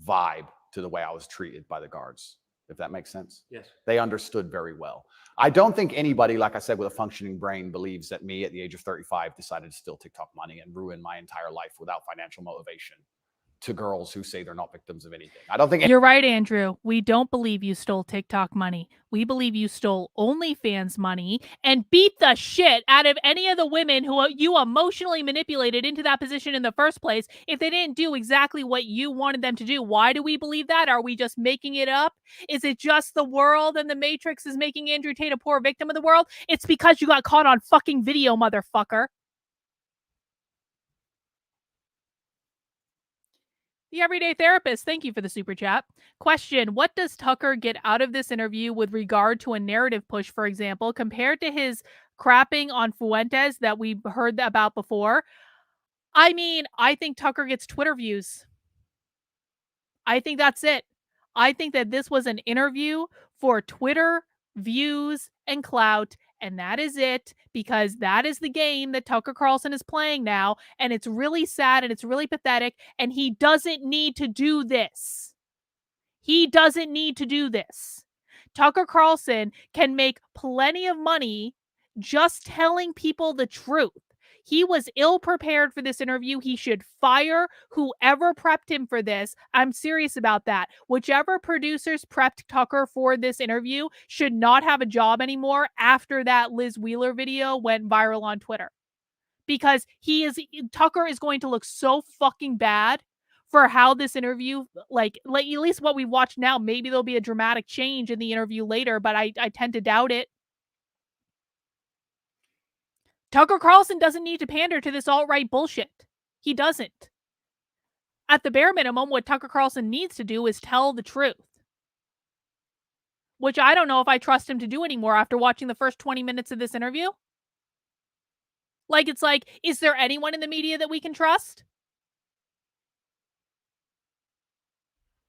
vibe to the way I was treated by the guards, if that makes sense. Yes. They understood very well. I don't think anybody, like I said, with a functioning brain believes that me at the age of 35 decided to steal TikTok money and ruin my entire life without financial motivation to girls who say they're not victims of anything. I don't think you're right, Andrew. We don't believe you stole TikTok money. We believe you stole OnlyFans money and beat the shit out of any of the women who you emotionally manipulated into that position in the first place if they didn't do exactly what you wanted them to do. Why do we believe that? Are we just making it up? Is it just the world and the Matrix is making Andrew Tate a poor victim of the world? It's because you got caught on fucking video, motherfucker. The Everyday Therapist, thank you for the super chat. Question, what does Tucker get out of this interview with regard to a narrative push, for example, compared to his crapping on Fuentes that we heard about before? I mean, I think Tucker gets Twitter views. I think that's it. I think that this was an interview for Twitter views and clout, and that is it, because that is the game that Tucker Carlson is playing now, and it's really sad and it's really pathetic, and he doesn't need to do this. He doesn't need to do this. Tucker Carlson can make plenty of money just telling people the truth. He was ill-prepared for this interview. He should fire whoever prepped him for this. I'm serious about that. Whichever producers prepped Tucker for this interview should not have a job anymore after that Liz Wheeler video went viral on Twitter. Because Tucker is going to look so fucking bad for how this interview, like at least what we watch now. Maybe there'll be a dramatic change in the interview later, but I tend to doubt it. Tucker Carlson doesn't need to pander to this alt-right bullshit. He doesn't. At the bare minimum, what Tucker Carlson needs to do is tell the truth. Which I don't know if I trust him to do anymore after watching the first 20 minutes of this interview. It's like, is there anyone in the media that we can trust?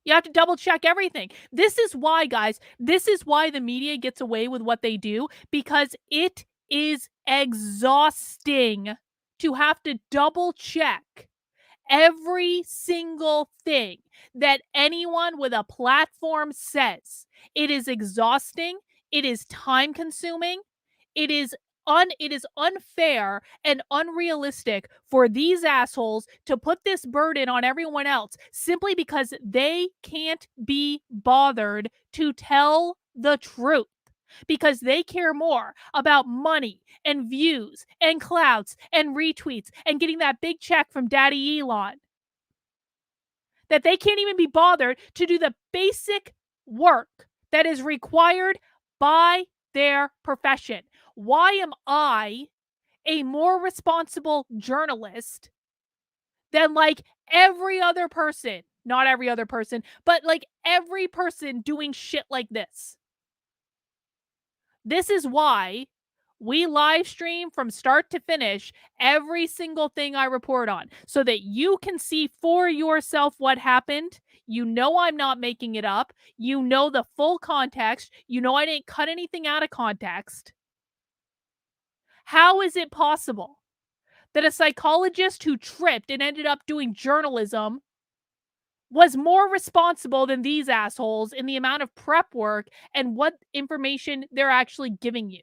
You have to double check everything. This is why, guys, this is why the media gets away with what they do, because it is exhausting to have to double check every single thing that anyone with a platform says. It is exhausting. It is time consuming. It is unfair and unrealistic for these assholes to put this burden on everyone else simply because they can't be bothered to tell the truth. Because they care more about money and views and clouds and retweets and getting that big check from Daddy Elon. That they can't even be bothered to do the basic work that is required by their profession. Why am I a more responsible journalist than every other person? Not every other person, but every person doing shit like this. This is why we live stream from start to finish every single thing I report on, so that you can see for yourself what happened. You know I'm not making it up. You know the full context. You know I didn't cut anything out of context. How is it possible that a psychologist who tripped and ended up doing journalism was more responsible than these assholes in the amount of prep work and what information they're actually giving you?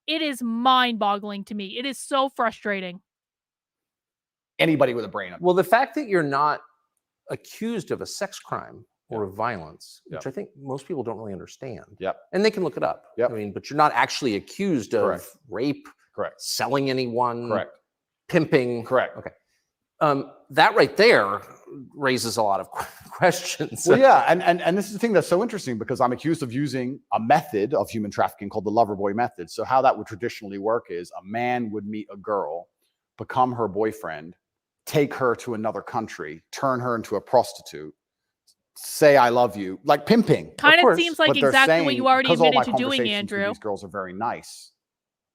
It is mind-boggling to me. It is so frustrating. Anybody with a brain. Well, the fact that you're not accused of a sex crime or of violence, which I think most people don't really understand. Yep. And they can look it up. Yep. I mean, but you're not actually accused of Correct. rape, Correct. selling anyone, Correct. pimping. Correct. Okay. That right there raises a lot of questions. Well, yeah, and this is the thing that's so interesting because I'm accused of using a method of human trafficking called the lover boy method. So how that would traditionally work is a man would meet a girl, become her boyfriend, take her to another country, turn her into a prostitute, say I love you, like pimping. Kind of seems like exactly what you already admitted to doing, Andrew. These girls are very nice.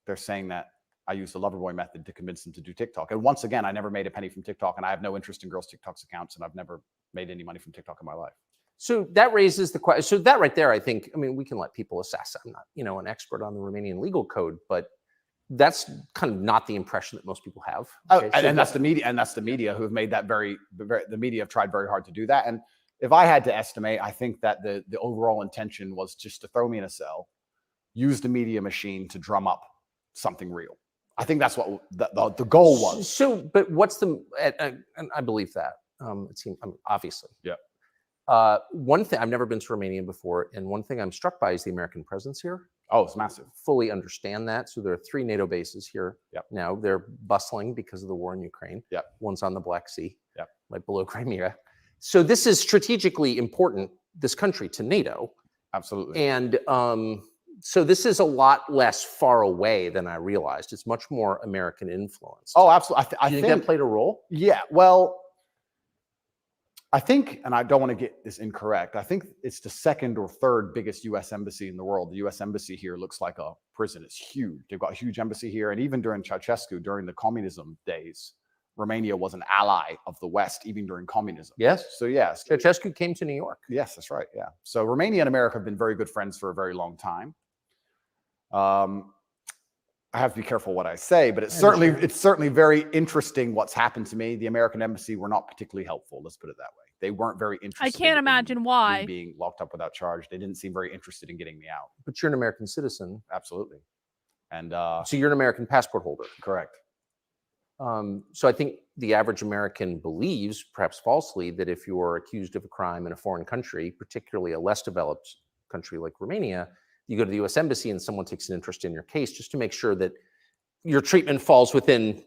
They're saying that I use the lover boy method to convince them to do TikTok. And once again, I never made a penny from TikTok, and I have no interest in girls' TikTok's accounts, and I've never made any money from TikTok in my life. So that raises the question. So that right there, I think, I mean, we can let people assess. I'm not, an expert on the Romanian legal code, but that's kind of not the impression that most people have. Okay? And that's the media, who have made that the media have tried very hard to do that. And if I had to estimate, I think that the overall intention was just to throw me in a cell, use the media machine to drum up something real. I think that's what the goal was. So, but what's and I believe that. It seems, obviously. Yeah. One thing, I've never been to Romania before, and one thing I'm struck by is the American presence here. Oh, it's massive. Fully understand that. So there are 3 NATO bases here. Yep. Now. They're bustling because of the war in Ukraine. Yep. One's on the Black Sea. Yep. Right below Crimea. So this is strategically important, this country, to NATO. Absolutely. And so this is a lot less far away than I realized. It's much more American influence. Oh, absolutely. I think that played a role? Yeah. Well, I think, and I don't want to get this incorrect, I think it's the 2nd or 3rd biggest U.S. embassy in the world. The U.S. embassy here looks like a prison. It's huge. They've got a huge embassy here. And even during Ceausescu, during the communism days, Romania was an ally of the West, even during communism. Yes. So yes. Ceausescu came to New York. Yes, that's right. Yeah. So Romania and America have been very good friends for a very long time. I have to be careful what I say, but it's certainly very interesting what's happened to me. The American embassy were not particularly helpful. Let's put it that way. They weren't very interested. I can't imagine why. Me being locked up without charge. They didn't seem very interested in getting me out. But you're an American citizen. Absolutely. And so you're an American passport holder. Correct. So I think the average American believes, perhaps falsely, that if you're accused of a crime in a foreign country, particularly a less developed country like Romania, you go to the U.S. embassy and someone takes an interest in your case just to make sure that your treatment falls within,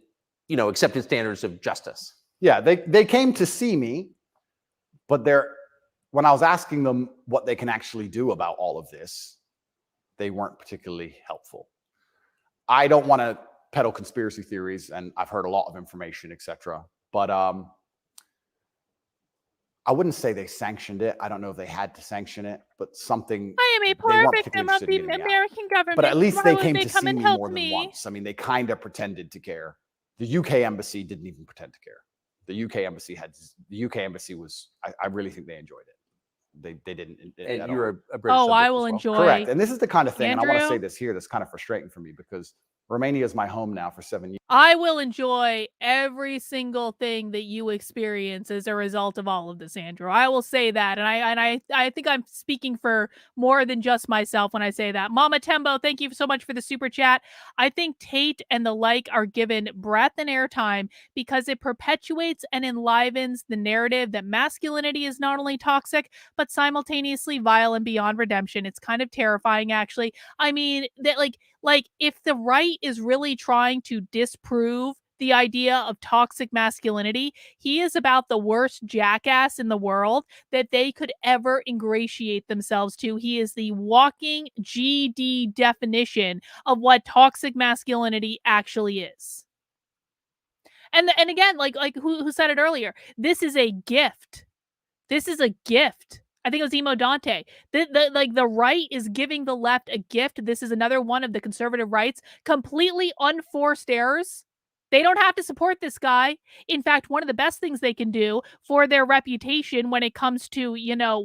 accepted standards of justice. Yeah, they came to see me, but when I was asking them what they can actually do about all of this, they weren't particularly helpful. I don't want to peddle conspiracy theories, and I've heard a lot of information, etc. But I wouldn't say they sanctioned it. I don't know if they had to sanction it, but something. I am a poor victim of the American government. But at least they came to see me more than once. I mean, they kind of pretended to care. The UK embassy didn't even pretend to care. The UK embassy was. I really think they enjoyed it. They didn't. And you're a British. Oh, I will enjoy. Correct. And this is the kind of thing, Andrew? and I want to say this here. That's kind of frustrating for me because Romania is my home now for 7 years. I will enjoy every single thing that you experience as a result of all of this, Andrew. I will say that, and I think I'm speaking for more than just myself when I say that. Mama Tembo, thank you so much for the super chat. I think Tate and the like are given breath and airtime because it perpetuates and enlivens the narrative that masculinity is not only toxic but simultaneously vile and beyond redemption. It's kind of terrifying, actually. I mean, that like if the right is really trying to disprove the idea of toxic masculinity, he is about the worst jackass in the world that they could ever ingratiate themselves to. He is the walking GD definition of what toxic masculinity actually is. And again, like who said it earlier? This is a gift. This is a gift. I think it was Emo Dante. The right is giving the left a gift. This is another one of the conservative rights. Completely unforced errors. They don't have to support this guy. In fact, one of the best things they can do for their reputation when it comes to,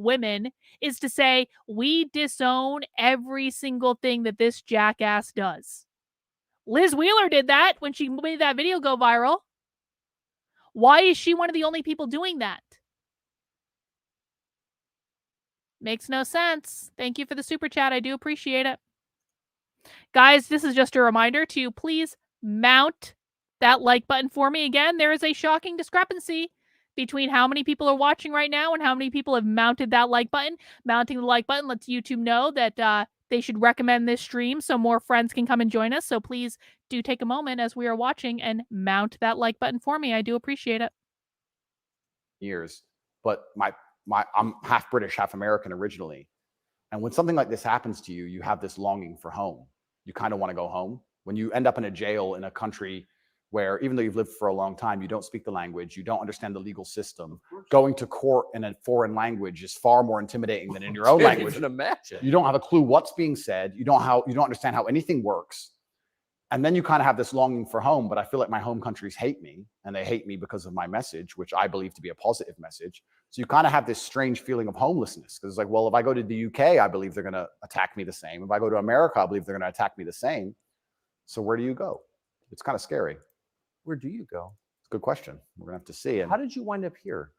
women is to say, we disown every single thing that this jackass does. Liz Wheeler did that when she made that video go viral. Why is she one of the only people doing that? Makes no sense. Thank you for the super chat. I do appreciate it. Guys, this is just a reminder to please mount that like button for me. Again, there is a shocking discrepancy between how many people are watching right now and how many people have mounted that like button. Mounting the like button lets YouTube know that they should recommend this stream so more friends can come and join us. So please do take a moment as we are watching and mount that like button for me. I do appreciate it. Years, but I'm half British, half American originally. And when something like this happens to you, you have this longing for home. You kind of want to go home. When you end up in a jail in a country where, even though you've lived for a long time, you don't speak the language, you don't understand the legal system, going to court in a foreign language is far more intimidating than in your own language. Even imagine. You don't have a clue what's being said. You don't understand how anything works. And then you kind of have this longing for home, but I feel like my home countries hate me, and they hate me because of my message, which I believe to be a positive message. So you kind of have this strange feeling of homelessness, because it's like, well, if I go to the UK, I believe they're going to attack me the same. If I go to America, I believe they're going to attack me the same. So where do you go? It's kind of scary. Where do you go? It's a good question. We're going to have to see. And how did you wind up here?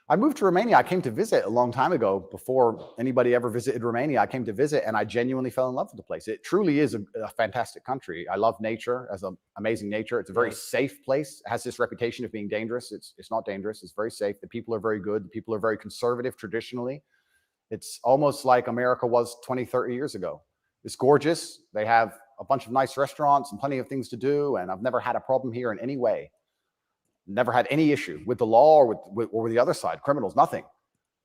I moved to Romania. I came to visit a long time ago, before anybody ever visited Romania. I came to visit, and I genuinely fell in love with the place. It truly is a fantastic country. I love nature, as an amazing nature. It's a very safe place. It has this reputation of being dangerous. It's not dangerous. It's very safe. The people are very good. The people are very conservative traditionally. It's almost like America was 20, 30 years ago. It's gorgeous. They have a bunch of nice restaurants and plenty of things to do, and I've never had a problem here in any way. Never had any issue with the law or with the other side, criminals, nothing,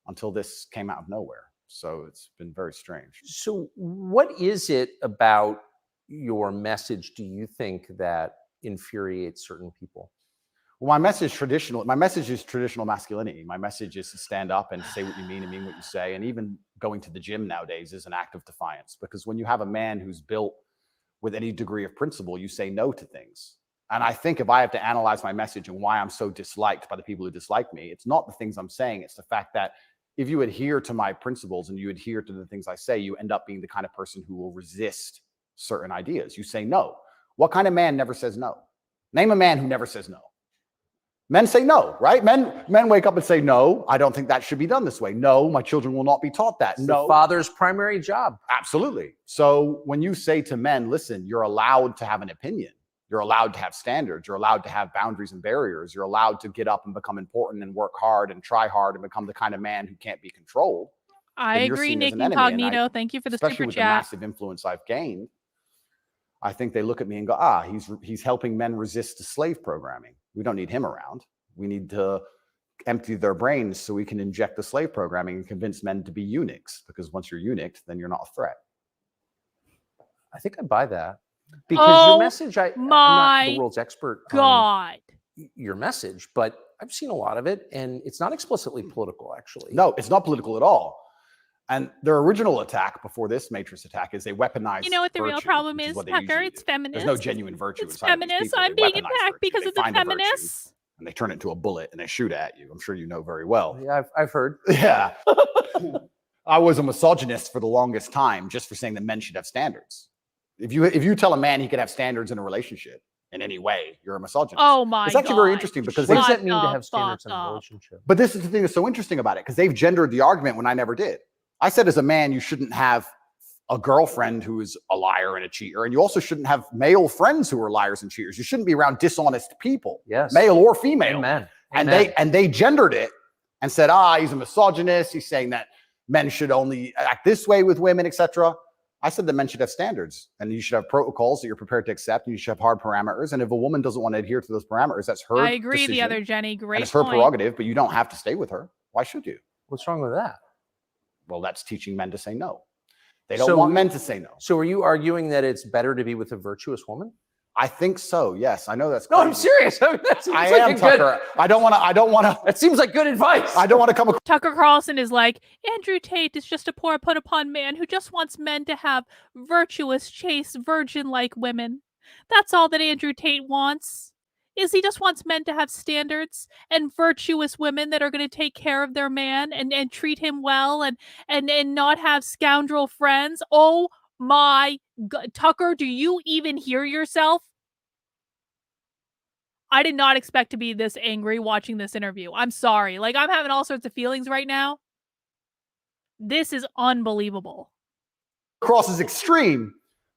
until this came out of nowhere. So it's been very strange. So what is it about your message, do you think, that infuriates certain people? Well, my message is traditional masculinity. My message is to stand up and say what you mean and mean what you say. And even going to the gym nowadays is an act of defiance, because when you have a man who's built with any degree of principle, you say no to things. And I think if I have to analyze my message and why I'm so disliked by the people who dislike me, it's not the things I'm saying. It's the fact that if you adhere to my principles and you adhere to the things I say, you end up being the kind of person who will resist certain ideas. You say no. What kind of man never says no? Name a man who never says no. Men say no, right? Men wake up and say, no, I don't think that should be done this way. No, my children will not be taught that. It's no. the father's primary job. Absolutely. So when you say to men, listen, you're allowed to have an opinion. You're allowed to have standards. You're allowed to have boundaries and barriers. You're allowed to get up and become important and work hard and try hard and become the kind of man who can't be controlled. I agree, Nick Incognito. Thank you for the super chat. Especially with the massive influence I've gained, I think they look at me and go, he's helping men resist the slave programming. We don't need him around. We need to empty their brains so we can inject the slave programming and convince men to be eunuchs, because once you're eunuched, then you're not a threat. I think I buy that. Because your message, I'm not the world's expert on your message, but I've seen a lot of it, and it's not explicitly political, actually. No, it's not political at all. And their original attack before this Matrix attack is they weaponize. You know what the real problem is, Tucker? It's feminist. There's no genuine virtue. It's feminist. I'm being attacked because it's a feminist. And they turn it into a bullet and they shoot at you. I'm sure you know very well. Yeah, I've heard. Yeah. I was a misogynist for the longest time, just for saying that men should have standards. If you tell a man he can have standards in a relationship in any way, you're a misogynist. Oh my God. It's actually very interesting, because what does that mean to have standards in a relationship? But this is the thing that's so interesting about it, because they've gendered the argument when I never did. I said, as a man, you shouldn't have a girlfriend who is a liar and a cheater, and you also shouldn't have male friends who are liars and cheaters. You shouldn't be around dishonest people, yes, male or female. Amen. And Amen. they gendered it and said, he's a misogynist. He's saying that men should only act this way with women, etc. I said that men should have standards, and you should have protocols that you're prepared to accept, and you should have hard parameters. And if a woman doesn't want to adhere to those parameters, that's her I agree. decision, the other Jenny, great and it's her point. prerogative, but you don't have to stay with her. Why should you? What's wrong with that? Well, that's teaching men to say no. They don't want men to say no. So are you arguing that it's better to be with a virtuous woman? I think so. Yes, I know that's. No, I'm serious. I mean, I am, Tucker. I don't want to. That seems like good advice. I don't want to come. Tucker Carlson is like, Andrew Tate is just a poor put upon man who just wants men to have virtuous, chaste, virgin-like women. That's all that Andrew Tate wants. Is he just wants men to have standards and virtuous women that are going to take care of their man and treat him well and not have scoundrel friends. Oh my God. Tucker, do you even hear yourself? I did not expect to be this angry watching this interview. I'm sorry. Like, I'm having all sorts of feelings right now. This is unbelievable. Cross is extreme,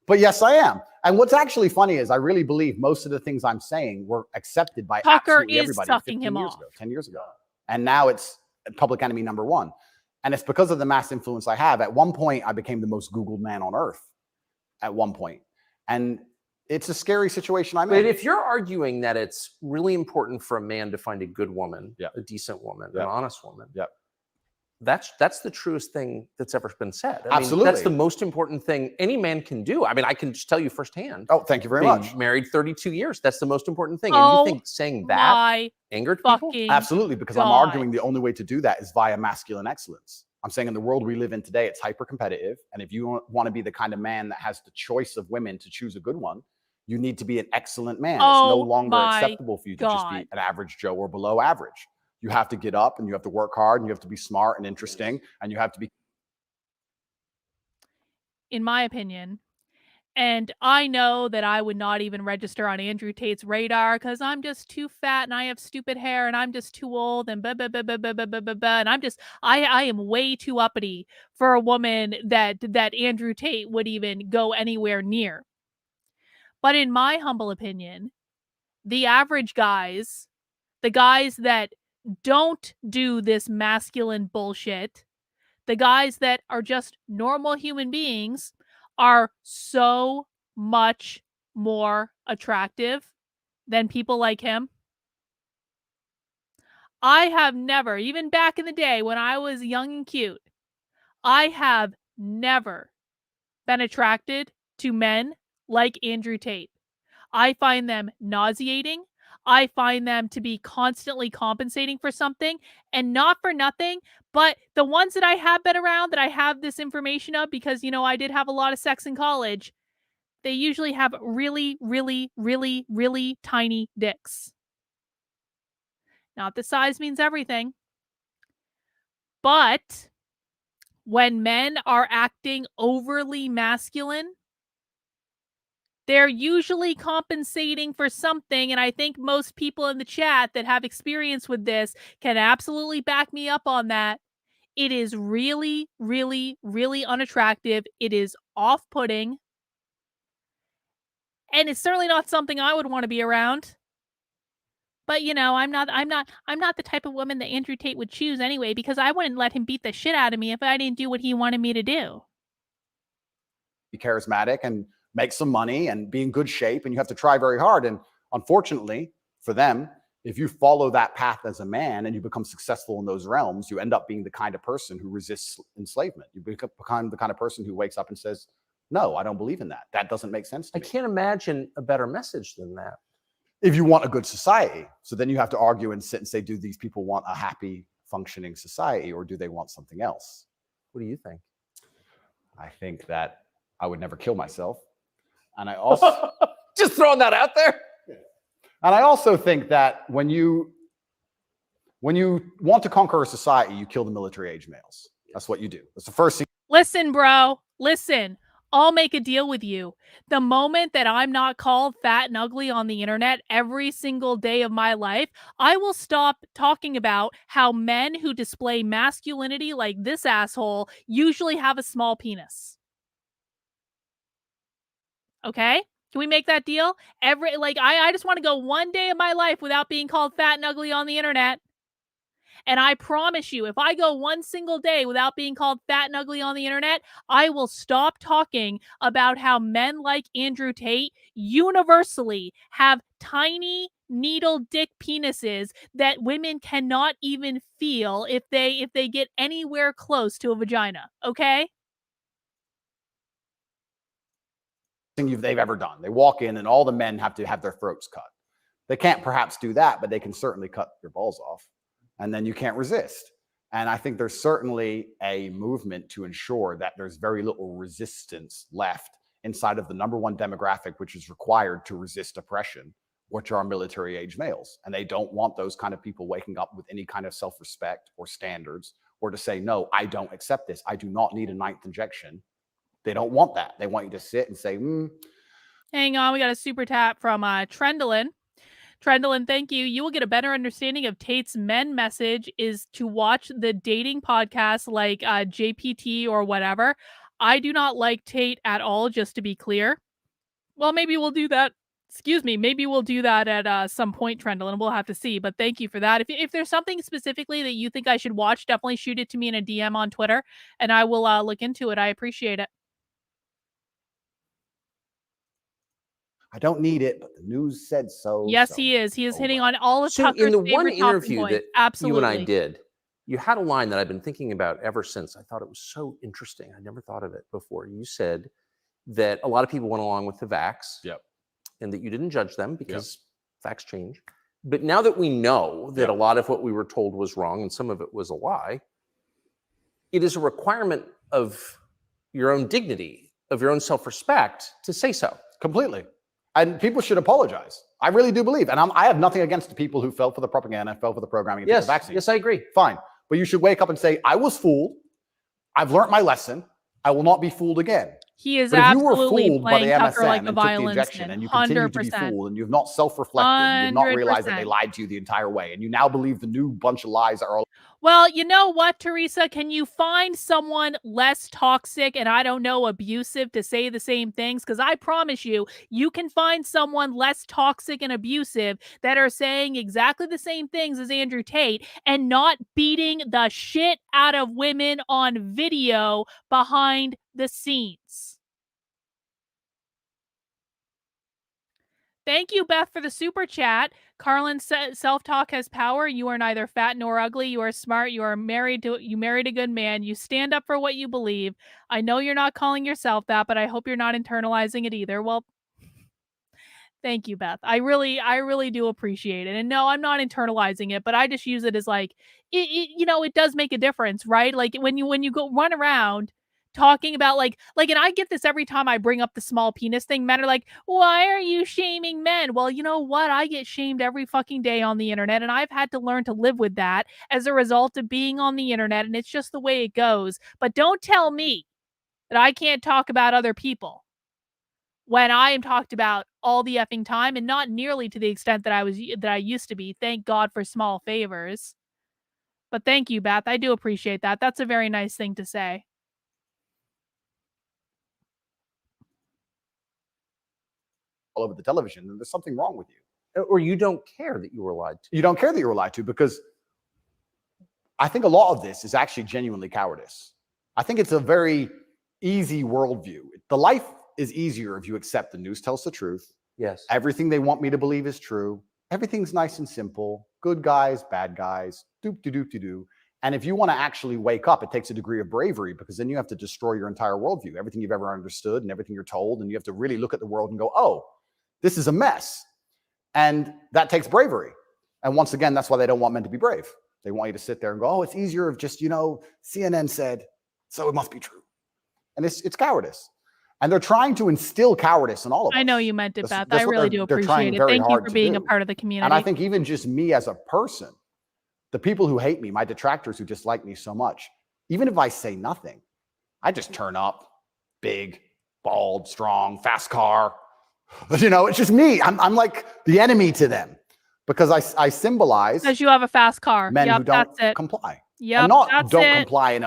but yes, I am. And what's actually funny is I really believe most of the things I'm saying were accepted by Tucker absolutely is everybody sucking him off. 10 years ago. And now it's public enemy number one. And it's because of the mass influence I have. At one point, I became the most Googled man on earth. At one point. And it's a scary situation I'm in. But if you're arguing that it's really important for a man to find a good woman, a decent woman, an honest woman, that's the truest thing that's ever been said. I mean, that's the most important thing any man can do. I mean, I can just tell you firsthand. Oh, thank you very much. Married 32 years. That's the most important thing. And you think saying that angered people? Absolutely, because I'm arguing the only way to do that is via masculine excellence. I'm saying in the world we live in today, it's hyper competitive. And if you want to be the kind of man that has the choice of women to choose a good one, you need to be an excellent man. It's no longer acceptable for you to just be an average Joe or below average. You have to get up and you have to work hard and you have to be smart and interesting and you have to be. In my opinion, and I know that I would not even register on Andrew Tate's radar because I'm just too fat and I have stupid hair and I'm just too old and blah, blah, blah, blah, blah, blah, blah, blah, blah. And I am way too uppity for a woman that Andrew Tate would even go anywhere near. But in my humble opinion, the average guys, the guys that don't do this masculine bullshit, the guys that are just normal human beings are so much more attractive than people like him. I have never, even back in the day when I was young and cute, I have never been attracted to men like Andrew Tate. I find them nauseating. I find them to be constantly compensating for something, and not for nothing, but the ones that I have been around that I have this information of, because, you know, I did have a lot of sex in college, they usually have really, really, really, really tiny dicks. Not that size means everything, but when men are acting overly masculine, they're usually compensating for something, and I think most people in the chat that have experience with this can absolutely back me up on that. It is really, really, really unattractive. It is off-putting. And it's certainly not something I would want to be around. But, you know, I'm not the type of woman that Andrew Tate would choose anyway, because I wouldn't let him beat the shit out of me if I didn't do what he wanted me to do. Be charismatic and make some money and be in good shape, and you have to try very hard. And unfortunately for them, if you follow that path as a man and you become successful in those realms, you end up being the kind of person who resists enslavement. You become the kind of person who wakes up and says, no, I don't believe in that. That doesn't make sense to me. I can't imagine a better message than that. If you want a good society. So then you have to argue and sit and say, do these people want a happy, functioning society, or do they want something else? What do you think? I think that I would never kill myself. And I also just throwing that out there. And I also think that when you want to conquer a society, you kill the military age males. That's what you do. That's the first thing. Listen, bro. Listen. I'll make a deal with you. The moment that I'm not called fat and ugly on the internet every single day of my life, I will stop talking about how men who display masculinity like this asshole usually have a small penis. Okay? Can we make that deal? I just want to go one day of my life without being called fat and ugly on the internet. And I promise you, if I go one single day without being called fat and ugly on the internet, I will stop talking about how men like Andrew Tate universally have tiny needle dick penises that women cannot even feel if they get anywhere close to a vagina. Okay? Thing they've ever done. They walk in and all the men have to have their throats cut. They can't perhaps do that, but they can certainly cut your balls off. And then you can't resist. And I think there's certainly a movement to ensure that there's very little resistance left inside of the number one demographic, which is required to resist oppression, which are military age males. And they don't want those kind of people waking up with any kind of self-respect or standards, or to say, no, I don't accept this. I do not need a ninth injection. They don't want that. They want you to sit and say, Hang on, we got a super tap from Trendlin. Trendlin, thank you. You will get a better understanding of Tate's men message is to watch the dating podcasts like JPT or whatever. I do not like Tate at all, just to be clear. Well, maybe we'll do that Excuse me. Maybe we'll do that at some point, Trendle, and we'll have to see. But thank you for that. If there's something specifically that you think I should watch, definitely shoot it to me in a DM on Twitter, and I will look into it. I appreciate it. I don't need it, but the news said so. Yes, he is. He is hitting on all of So Tucker's in the one favorite talking interview points. that Absolutely. you and I did, you had a line that I've been thinking about ever since. I thought it was so interesting. I never thought of it before. You said that a lot of people went along with the vax. Yep. And that you didn't judge them because facts change. But now that we know that a lot of what we were told was wrong and some of it was a lie, it is a requirement of your own dignity, of your own self-respect to say so. Completely. And people should apologize. I really do believe. And I have nothing against the people who fell for the propaganda, fell for the programming against the vaccine. Yes, I agree. Fine. But you should wake up and say, I was fooled. I've learned my lesson. I will not be fooled again. He is but if you were absolutely fooled by the playing Tucker MSM like a and took the violin injection man, and you continue to be 100%. fooled and you've not self-reflected, you've not realized that they 100%. lied to you the entire way, and you now believe the new bunch of lies that are all Well, you know what, Teresa? Can you find someone less toxic and, I don't know, abusive to say the same things? Because I promise you, you can find someone less toxic and abusive that are saying exactly the same things as Andrew Tate and not beating the shit out of women on video behind the scenes. Thank you, Beth, for the super chat. Carlin said, self-talk has power. You are neither fat nor ugly. You are smart. You married a good man. You stand up for what you believe. I know you're not calling yourself that, but I hope you're not internalizing it either. Well, thank you, Beth. I really do appreciate it. And no, I'm not internalizing it, but I just use it as like, it does make a difference, right? Like when you go run around talking about like, and I get this every time I bring up the small penis thing. Men are like, why are you shaming men? Well, you know what? I get shamed every fucking day on the internet, and I've had to learn to live with that as a result of being on the internet, and it's just the way it goes. But don't tell me that I can't talk about other people when I am talked about all the effing time, and not nearly to the extent that I used to be. Thank God for small favors. But thank you, Beth. I do appreciate that. That's a very nice thing to say. all over the television, then there's something wrong with you. Or you don't care that you were lied to. You don't care that you were lied to, because I think a lot of this is actually genuinely cowardice. I think it's a very easy worldview. The life is easier if you accept the news tells the truth. Yes. Everything they want me to believe is true. Everything's nice and simple. Good guys, bad guys, doop-de-doop-de-doo. And if you want to actually wake up, it takes a degree of bravery, because then you have to destroy your entire worldview, everything you've ever understood and everything you're told. And you have to really look at the world and go, oh, this is a mess. And that takes bravery. And once again, that's why they don't want men to be brave. They want you to sit there and go, oh, it's easier if just, CNN said, so it must be true. And it's cowardice. And they're trying to instill cowardice in all of us. I know you meant it, Beth. That's I what really do appreciate it. Thank you for being a part of the community. And I think even just me as a person, the people who hate me, my detractors who dislike me so much, even if I say nothing, I just turn up, big, bald, strong, fast car. It's just me. I'm like the enemy to them, because I symbolize because you have a fast car. Men who don't comply. And not don't comply in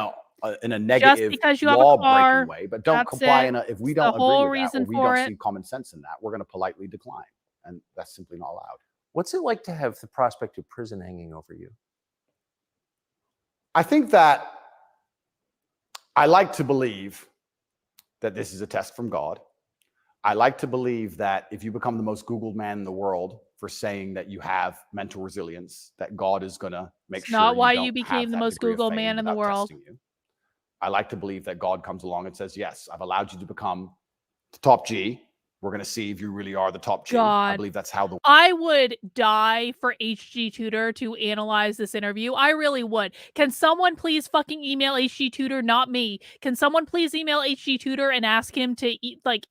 a negative law-breaking way, but don't comply if we don't agree with that, or we don't see common sense in that, we're going to politely decline, and that's simply not allowed. What's it like to have the prospect of prison hanging over you? I think that I like to believe that this is a test from God. I like to believe that if you become the most Googled man in the world for saying that you have mental resilience, that God is going to make sure not why you you became the most Googled man in the world. I like to believe that God comes along and says, yes, I've allowed you to become the top G. We're going to see if you really are the top G. I believe that's how I would die for HG Tudor to analyze this interview. I really would. Can someone please fucking email HG Tudor, not me? Can someone please email HG Tudor and ask him to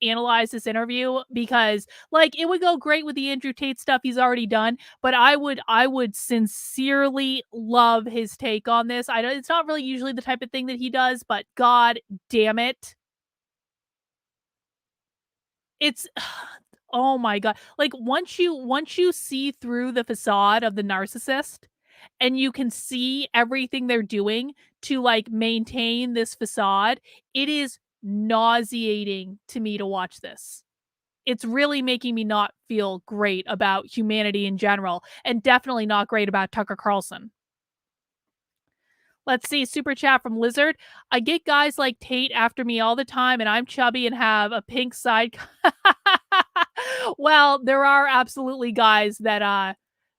analyze this interview? Because it would go great with the Andrew Tate stuff he's already done, but I would sincerely love his take on this. It's not really usually the type of thing that he does, but god damn it. It's oh my god. Once you see through the facade of the narcissist and you can see everything they're doing to maintain this facade, it is nauseating to me to watch this. it's really making me not feel great about humanity in general, and definitely not great about Tucker Carlson. Let's see, super chat from Lizard. I get guys like Tate after me all the time, and I'm chubby and have a pink side. Well, there are absolutely guys that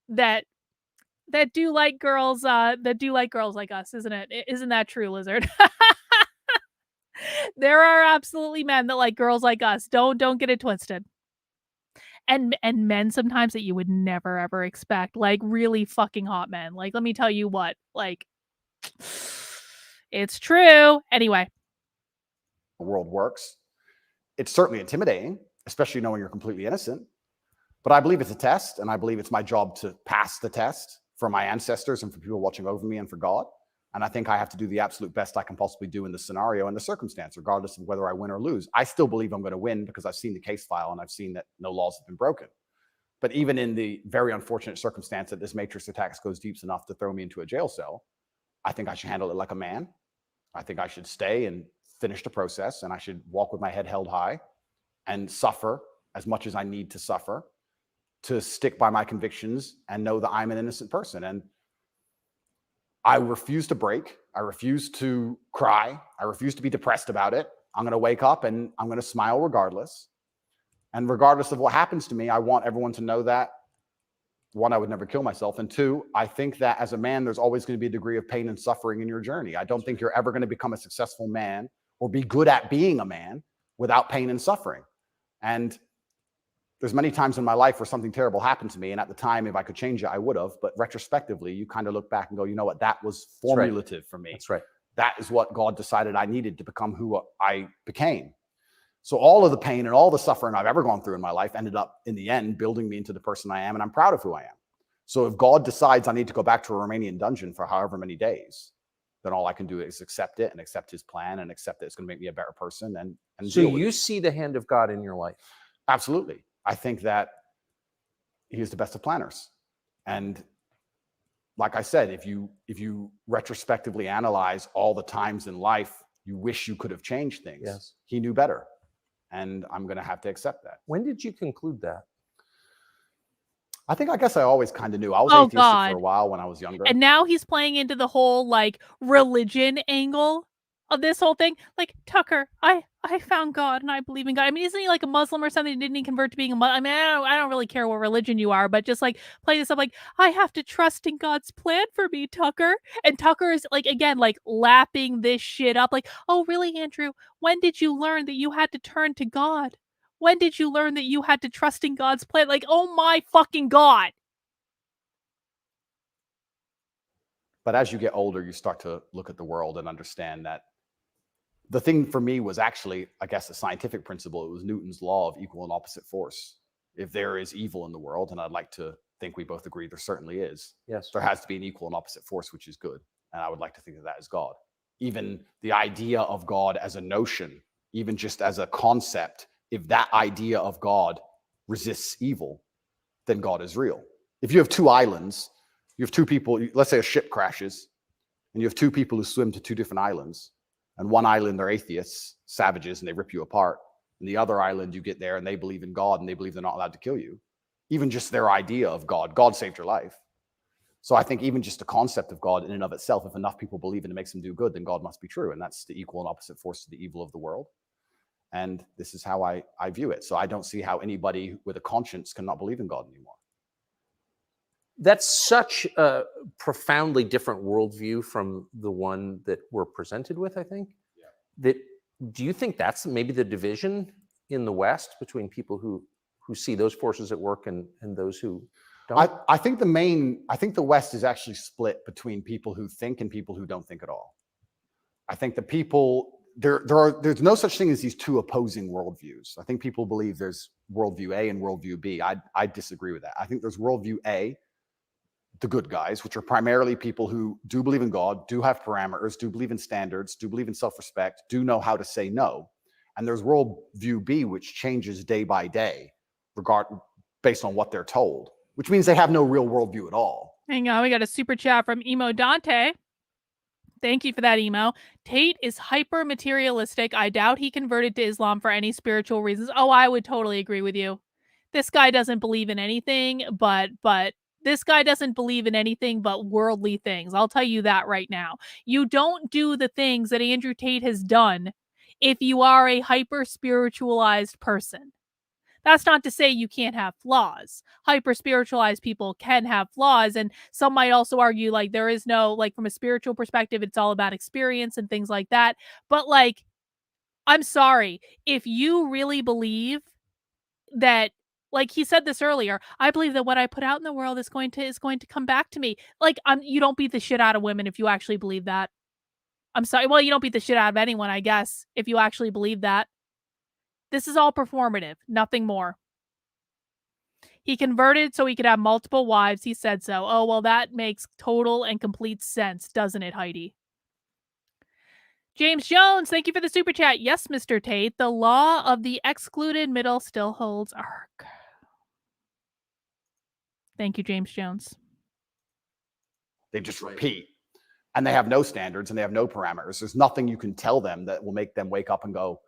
that do like girls like us, isn't it? Isn't that true, Lizard? There are absolutely men that like girls like us. Don't get it twisted. And men sometimes that you would never ever expect, like really fucking hot men. Like, let me tell you what, like, it's true. Anyway, the world works. It's certainly intimidating, especially knowing you're completely innocent. But I believe it's a test, and I believe it's my job to pass the test for my ancestors and for people watching over me and for God. And I think I have to do the absolute best I can possibly do in the scenario and the circumstance, regardless of whether I win or lose. I still believe I'm going to win because I've seen the case file and I've seen that no laws have been broken. But even in the very unfortunate circumstance that this matrix attack goes deep enough to throw me into a jail cell, I think I should handle it like a man. I think I should stay and finish the process, and I should walk with my head held high and suffer as much as I need to suffer to stick by my convictions and know that I'm an innocent person. And I refuse to break. I refuse to cry. I refuse to be depressed about it. I'm going to wake up and I'm going to smile regardless. And regardless of what happens to me, I want everyone to know that, one, I would never kill myself. And two, I think that as a man, there's always going to be a degree of pain and suffering in your journey. I don't think you're ever going to become a successful man or be good at being a man without pain and suffering. And there's many times in my life where something terrible happened to me. And at the time, if I could change it, I would have. But retrospectively, you kind of look back and go, you know what? That was formulative for me. That's right. That is what God decided I needed to become who I became. So all of the pain and all the suffering I've ever gone through in my life ended up in the end building me into the person I am. And I'm proud of who I am. So if God decides I need to go back to a Romanian dungeon for however many days, then all I can do is accept it and accept his plan and accept that it's going to make me a better person. And so you see the hand of God in your life? Absolutely. I think that he is the best of planners. And like I said, if you retrospectively analyze all the times in life you wish you could have changed things, yes, he knew better. And I'm going to have to accept that. When did you conclude that? I guess I always kind of knew. I was atheistic for a while when I was younger. And now he's playing into the whole like religion angle of this whole thing. Like, Tucker, I found God and I believe in God. I mean, isn't he like a Muslim or something? Didn't he convert to being a Muslim? I mean, I don't really care what religion you are, but just like play this up like, I have to trust in God's plan for me, Tucker. And Tucker is like, again, like lapping this shit up. Like, oh, really, Andrew? When did you learn that you had to turn to God? When did you learn that you had to trust in God's plan? Like, oh my fucking God. But as you get older, you start to look at the world and understand that the thing for me was actually, I guess, a scientific principle. It was Newton's law of equal and opposite force. If there is evil in the world, and I'd like to think we both agree there certainly is, yes, there has to be an equal and opposite force, which is good. And I would like to think that is God. Even the idea of God as a notion, even just as a concept, if that idea of God resists evil, then God is real. If you have two islands, you have two people, let's say a ship crashes, and you have two people who swim to two different islands. And one island, they're atheists, savages, and they rip you apart. And the other island, you get there and they believe in God and they believe they're not allowed to kill you. Even just their idea of God, God saved your life. So I think even just the concept of God in and of itself, if enough people believe and it makes them do good, then God must be true. And that's the equal and opposite force to the evil of the world. And this is how I view it. So I don't see how anybody with a conscience cannot believe in God anymore. That's such a profoundly different worldview from the one that we're presented with, I think. Yeah. Do you think that's maybe the division in the West between people who see those forces at work and those who don't? I think the West is actually split between people who think and people who don't think at all. I think the people, there's no such thing as these two opposing worldviews. I think people believe there's worldview A and worldview B. I disagree with that. I think there's worldview A, the good guys, which are primarily people who do believe in God, do have parameters, do believe in standards, do believe in self-respect, do know how to say no. And there's worldview B, which changes day by day, based on what they're told, which means they have no real worldview at all. Hang on, we got a super chat from Emo Dante. Thank you for that emo. Tate is hyper materialistic. I doubt he converted to Islam for any spiritual reasons. Oh, I would totally agree with you. This guy doesn't believe in anything, but this guy doesn't believe in anything but worldly things. I'll tell you that right now. You don't do the things that Andrew Tate has done if you are a hyper spiritualized person. That's not to say you can't have flaws. Hyper spiritualized people can have flaws. And some might also argue, like, there is no, like, from a spiritual perspective, it's all about experience and things like that. But, like, I'm sorry. If you really believe that, like he said this earlier, I believe that what I put out in the world is going to come back to me. Like, you don't beat the shit out of women if you actually believe that. I'm sorry. Well, you don't beat the shit out of anyone, I guess, if you actually believe that. This is all performative, nothing more. He converted so he could have multiple wives. He said so. Oh, well, that makes total and complete sense, doesn't it, Heidi? James Jones, thank you for the super chat. Yes, Mr. Tate, the law of the excluded middle still holds arc. Thank you, James Jones. They just repeat. And they have no standards and they have no parameters. There's nothing you can tell them that will make them wake up and go,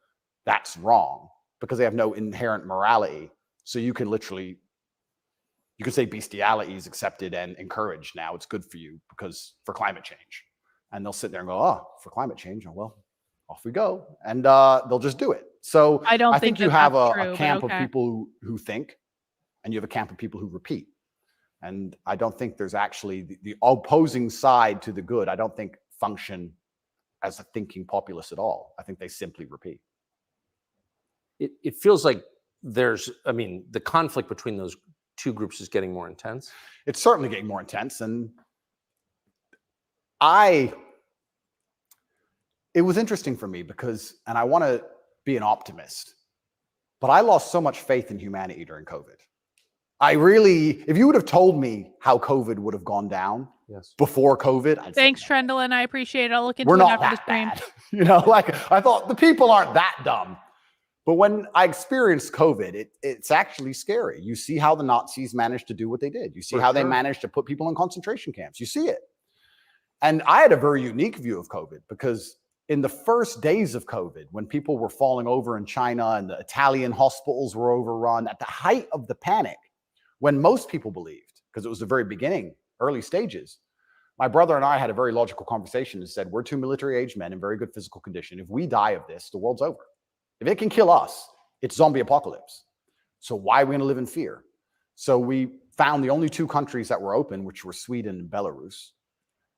that's wrong, because they have no inherent morality. So you can literally, you can say bestiality is accepted and encouraged now. It's good for you because for climate change. And they'll sit there and go, oh, for climate change, oh, well, off we go. And they'll just do it. So I think you have a camp of people who think, and you have a camp of people who repeat. And I don't think there's actually the opposing side to the good. I don't think function as a thinking populace at all. I think they simply repeat. It feels like the conflict between those two groups is getting more intense. It's certainly getting more intense. And it was interesting for me because, and I want to be an optimist, but I lost so much faith in humanity during COVID. If you would have told me how COVID would have gone down before COVID, thanks, Trendlin. I appreciate it. I'll look into we're it not after that the bad. stream. I thought the people aren't that dumb. But when I experienced COVID, it's actually scary. You see how the Nazis managed to do what they did. You see how they managed to put people in concentration camps. You see it. And I had a very unique view of COVID because in the first days of COVID, when people were falling over in China and the Italian hospitals were overrun, at the height of the panic, when most people believed, because it was the very beginning, early stages, my brother and I had a very logical conversation and said, we're two military-aged men in very good physical condition. If we die of this, the world's over. If it can kill us, it's zombie apocalypse. So why are we going to live in fear? So we found the only two countries that were open, which were Sweden and Belarus.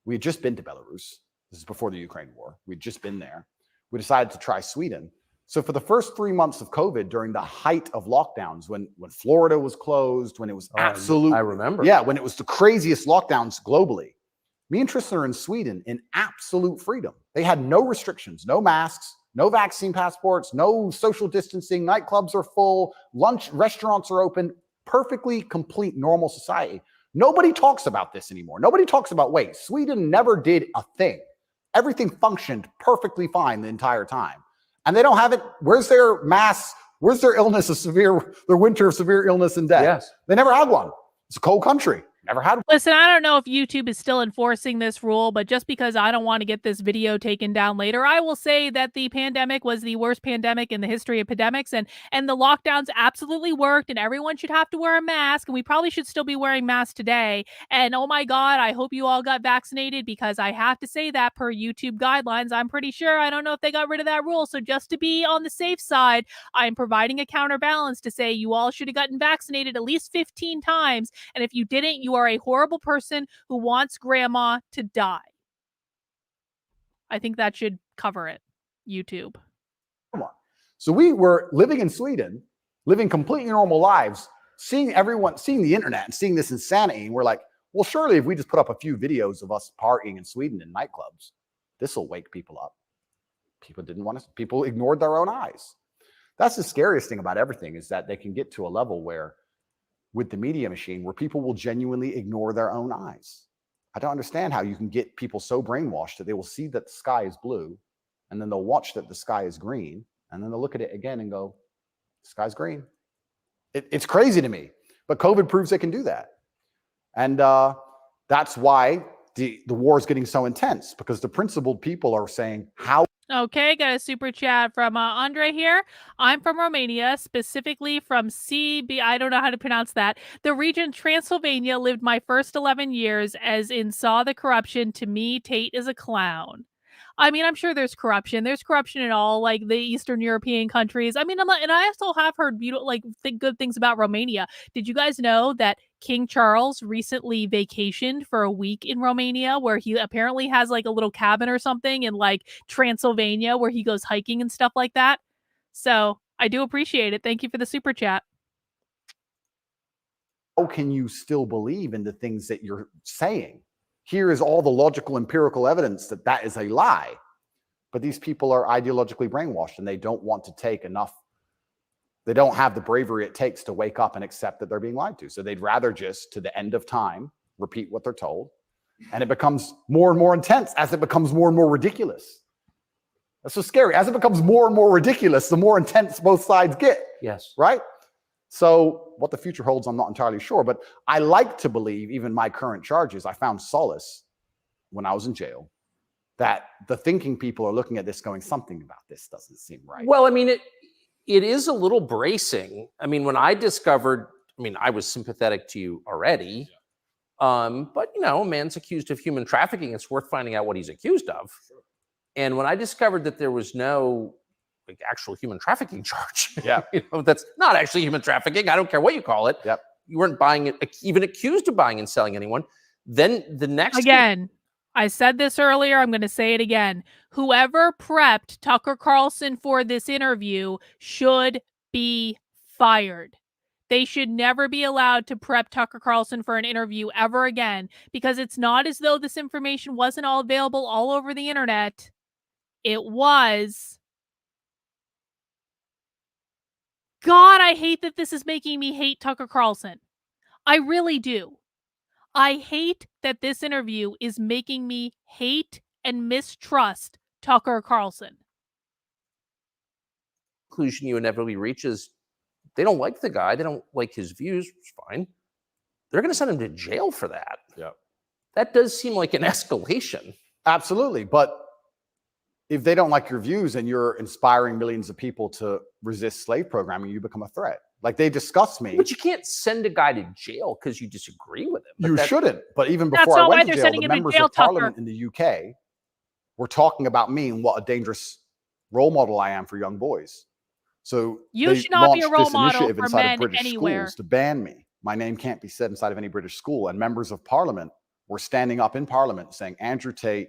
We had just been to Belarus. This is before the Ukraine war. We'd just been there. We decided to try Sweden. So for the first 3 months of COVID, during the height of lockdowns, when Florida was closed, when it was absolute, I remember. Yeah, when it was the craziest lockdowns globally, me and Tristan are in Sweden in absolute freedom. They had no restrictions, no masks, no vaccine passports, no social distancing. Nightclubs are full. Restaurants are open. Perfectly complete normal society. Nobody talks about this anymore. Nobody talks about, wait, Sweden never did a thing. Everything functioned perfectly fine the entire time. And they don't have it. Where's their where's their illness of their winter of severe illness and death? Yes. They never had one. It's a cold country. Never had one. Listen, I don't know if YouTube is still enforcing this rule, but just because I don't want to get this video taken down later, I will say that the pandemic was the worst pandemic in the history of pandemics, and the lockdowns absolutely worked, and everyone should have to wear a mask, and we probably should still be wearing masks today. And oh my God, I hope you all got vaccinated, because I have to say that per YouTube guidelines, I'm pretty sure, I don't know if they got rid of that rule. So just to be on the safe side, I'm providing a counterbalance to say you all should have gotten vaccinated at least 15 times. And if you didn't, you are a horrible person who wants grandma to die. I think that should cover it. YouTube. Come on. So we were living in Sweden, living completely normal lives, seeing the internet and seeing this insanity. And we're like, well, surely if we just put up a few videos of us partying in Sweden in nightclubs, this will wake people up. People ignored their own eyes. That's the scariest thing about everything, is that they can get to a level where, with the media machine, where people will genuinely ignore their own eyes. I don't understand how you can get people so brainwashed that they will see that the sky is blue, and then they'll watch that the sky is green, and then they'll look at it again and go, the sky's green. It's crazy to me, but COVID proves they can do that. And that's why the war is getting so intense because the principled people are saying, how? Okay, got a super chat from Andre here. I'm from Romania, specifically from CB. I don't know how to pronounce that. The region Transylvania lived my first 11 years, as in saw the corruption. To me, Tate is a clown. I mean, I'm sure there's corruption. There's corruption in all like the Eastern European countries. I mean, and I also have heard good things about Romania. Did you guys know that King Charles recently vacationed for a week in Romania, where he apparently has like a little cabin or something in like Transylvania where he goes hiking and stuff like that? So I do appreciate it. Thank you for the super chat. How can you still believe in the things that you're saying? Here is all the logical, empirical evidence that that is a lie. But these people are ideologically brainwashed and they don't want to take enough. They don't have the bravery it takes to wake up and accept that they're being lied to. So they'd rather just, to the end of time, repeat what they're told. And it becomes more and more intense as it becomes more and more ridiculous. That's so scary. As it becomes more and more ridiculous, the more intense both sides get. Yes. Right? So what the future holds, I'm not entirely sure, but I like to believe, even my current charges, I found solace when I was in jail, that the thinking people are looking at this going, something about this doesn't seem right. Well, I mean, it is a little bracing. I mean, when I discovered, I was sympathetic to you already, but a man's accused of human trafficking. It's worth finding out what he's accused of. And when I discovered that there was no actual human trafficking charge. Yeah. That's not actually human trafficking. I don't care what you call it. Yep. You weren't buying it, even accused of buying and selling anyone. Then the next Again, I said this earlier. I'm going to say it again. Whoever prepped Tucker Carlson for this interview should be fired. They should never be allowed to prep Tucker Carlson for an interview ever again, because it's not as though this information wasn't all available all over the internet. It was. God, I hate that this is making me hate Tucker Carlson. I really do. I hate that this interview is making me hate and mistrust Tucker Carlson. Conclusion you inevitably reach is they don't like the guy. They don't like his views, which is fine. They're going to send him to jail for that. Yeah. That does seem like an escalation. Absolutely. But if they don't like your views and you're inspiring millions of people to resist slave programming, you become a threat. Like, they discuss me. But you can't send a guy to jail because you disagree with him. You shouldn't. But even before I went to jail, the members of parliament in the UK were talking about me and what a dangerous role model I am for young boys. So you should not be a role model for men anywhere. Schools to ban me. My name can't be said inside of any British school. And members of parliament were standing up in parliament saying Andrew Tate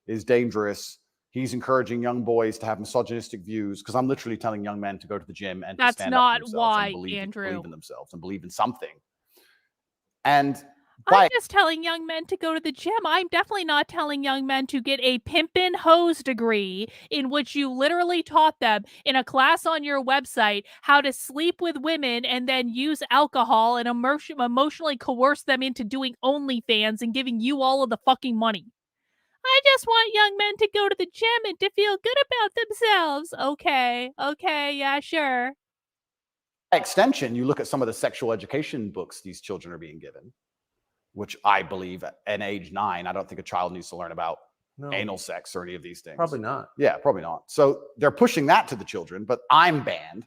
is dangerous. He's encouraging young boys to have misogynistic views, because I'm literally telling young men to go to the gym and to stand up for themselves and believe in themselves and believe in something. And I'm just telling young men to go to the gym. I'm definitely not telling young men to get a pimpin' hose degree in which you literally taught them in a class on your website how to sleep with women and then use alcohol and emotionally coerce them into doing OnlyFans and giving you all of the fucking money. I just want young men to go to the gym and to feel good about themselves. Okay, yeah, sure. By extension, you look at some of the sexual education books these children are being given, which I believe at age 9, I don't think a child needs to learn about anal sex or any of these things. Probably not. Yeah, probably not. So they're pushing that to the children, but I'm banned.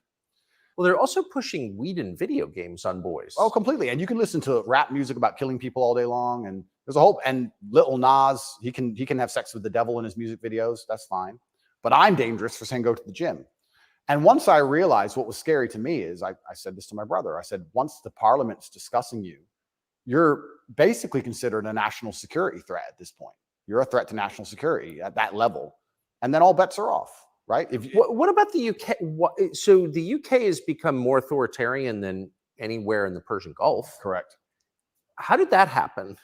Well, they're also pushing weed and video games on boys. Oh, completely. And you can listen to rap music about killing people all day long. And there's a whole, and Lil Nas, he can have sex with the devil in his music videos. That's fine. But I'm dangerous for saying go to the gym. And once I realized what was scary to me is I said this to my brother. I said, once the parliament's discussing you, you're basically considered a national security threat at this point. You're a threat to national security at that level. And then all bets are off. Right? What about the UK? So the UK has become more authoritarian than anywhere in the Persian Gulf. Correct. How did that happen?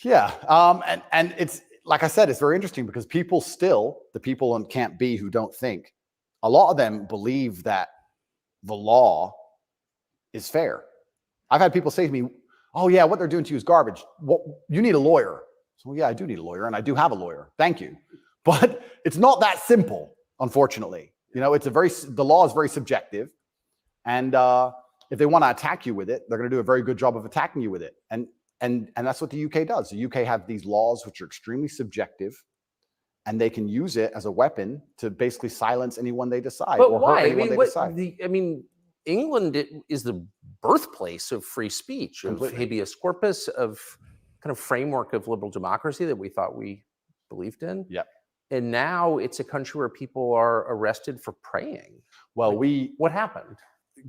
Yeah. And it's, like I said, it's very interesting because people still, the people in Camp B who don't think, a lot of them believe that the law is fair. I've had people say to me, oh yeah, what they're doing to you is garbage. Well, you need a lawyer. So yeah, I do need a lawyer, and I do have a lawyer. Thank you. But it's not that simple, unfortunately. You know, the law is very subjective. And if they want to attack you with it, they're going to do a very good job of attacking you with it. And And that's what the UK does. The UK have these laws which are extremely subjective, and they can use it as a weapon to basically silence anyone they decide. But or why? hurt anyone they decide. England is the birthplace of free speech, of Completely. habeas corpus, of kind of framework of liberal democracy that we thought we believed in. Yeah. And now it's a country where people are arrested for praying. Well, what happened?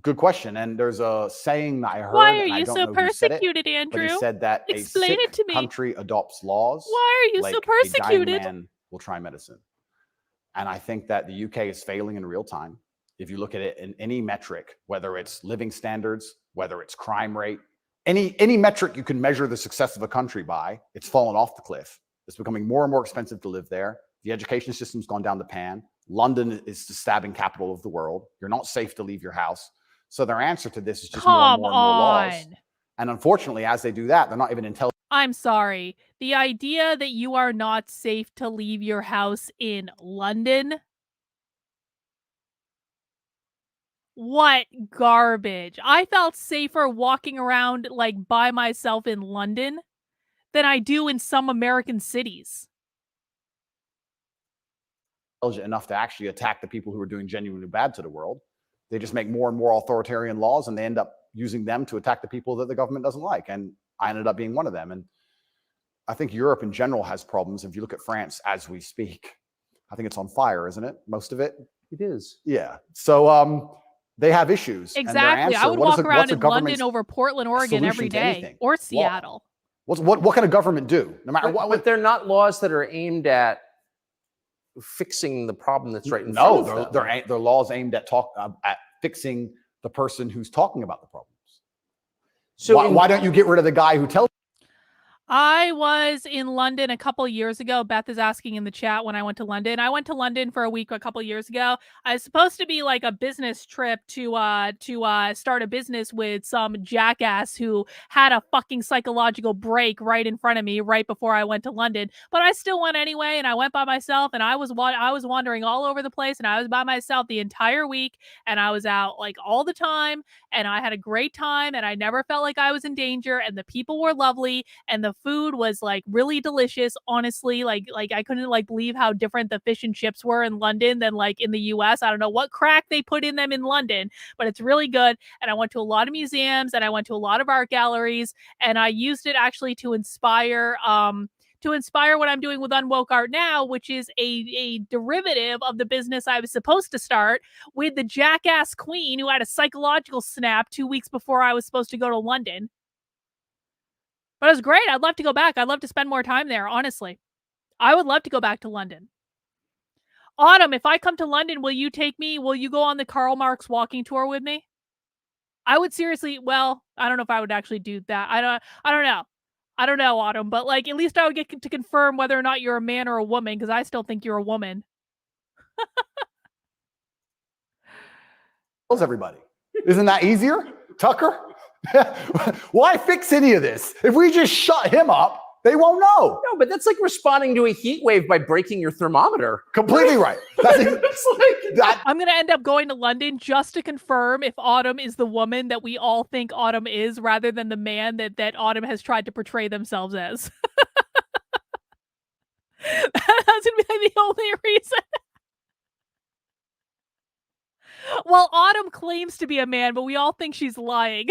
Good question. And there's a saying that I heard. Why are and I you don't so know who said it, persecuted, but he Andrew? said that Explain a sick it to me. country adopts laws. Why are you like so a dying persecuted? man will try medicine. And I think that the UK is failing in real time. If you look at it in any metric, whether it's living standards, whether it's crime rate, any metric you can measure the success of a country by, it's fallen off the cliff. It's becoming more and more expensive to live there. The education system's gone down the pan. London is the stabbing capital of the world. You're not safe to leave your house. So their answer to this is just more and more laws. And unfortunately, as they do that, they're not even intelligent. I'm sorry. The idea that you are not safe to leave your house in London? What garbage. I felt safer walking around like by myself in London than I do in some American cities. Enough to actually attack the people who are doing genuinely bad to the world. They just make more and more authoritarian laws, and they end up using them to attack the people that the government doesn't like. And I ended up being one of them. And I think Europe in general has problems. If you look at France as we speak, I think it's on fire, isn't it? Most of it? It is. Yeah. So they have issues. Exactly. I would walk around in London over Portland, Oregon every day, or Seattle. What can a government do? No matter what. But they're not laws that are aimed at fixing the problem that's right in front of them. They're laws aimed at fixing the person who's talking about the problems. So why don't you get rid of the guy who tells? I was in London a couple years ago. Beth is asking in the chat when I went to London. I went to London for a week a couple years ago. I was supposed to be like a business trip to start a business with some jackass who had a fucking psychological break right in front of me right before I went to London. But I still went anyway, and I went by myself, and I was wandering all over the place, and I was by myself the entire week, and I was out like all the time, and I had a great time, and I never felt like I was in danger, and the people were lovely, and the food was like really delicious, honestly. Like I couldn't like believe how different the fish and chips were in London than like in the US. I don't know what crack they put in them in London, but it's really good. And I went to a lot of museums, and I went to a lot of art galleries, and I used it actually to inspire what I'm doing with Unwoke Art now, which is a derivative of the business I was supposed to start with the jackass queen who had a psychological snap 2 weeks before I was supposed to go to London. But it was great. I'd love to go back. I'd love to spend more time there, honestly. I would love to go back to London. Autumn, if I come to London, will you take me? Will you go on the Karl Marx walking tour with me? I would seriously, well, I don't know if I would actually do that. I don't know, Autumn, but like at least I would get to confirm whether or not you're a man or a woman, because I still think you're a woman. Tells everybody. Isn't that easier, Tucker? Why fix any of this? If we just shut him up, they won't know. No, but that's like responding to a heat wave by breaking your thermometer. Completely right. I'm going to end up going to London just to confirm if Autumn is the woman that we all think Autumn is, rather than the man that Autumn has tried to portray themselves as. That's going to be the only reason. Well, Autumn claims to be a man, but we all think she's lying.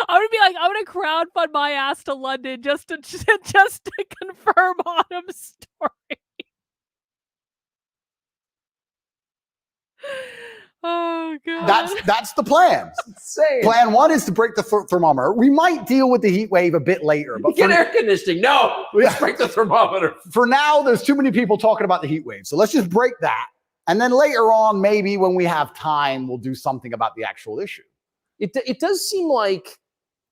I'm gonna crowdfund my ass to London just to confirm Autumn's story. Oh god, that's the plan. Plan one is to break the thermometer. We might deal with the heat wave a bit later, but get air conditioning. No, let's break the thermometer. For now, there's too many people talking about the heat wave, so let's just break that, and then later on, maybe when we have time, we'll do something about the actual issue. It does seem like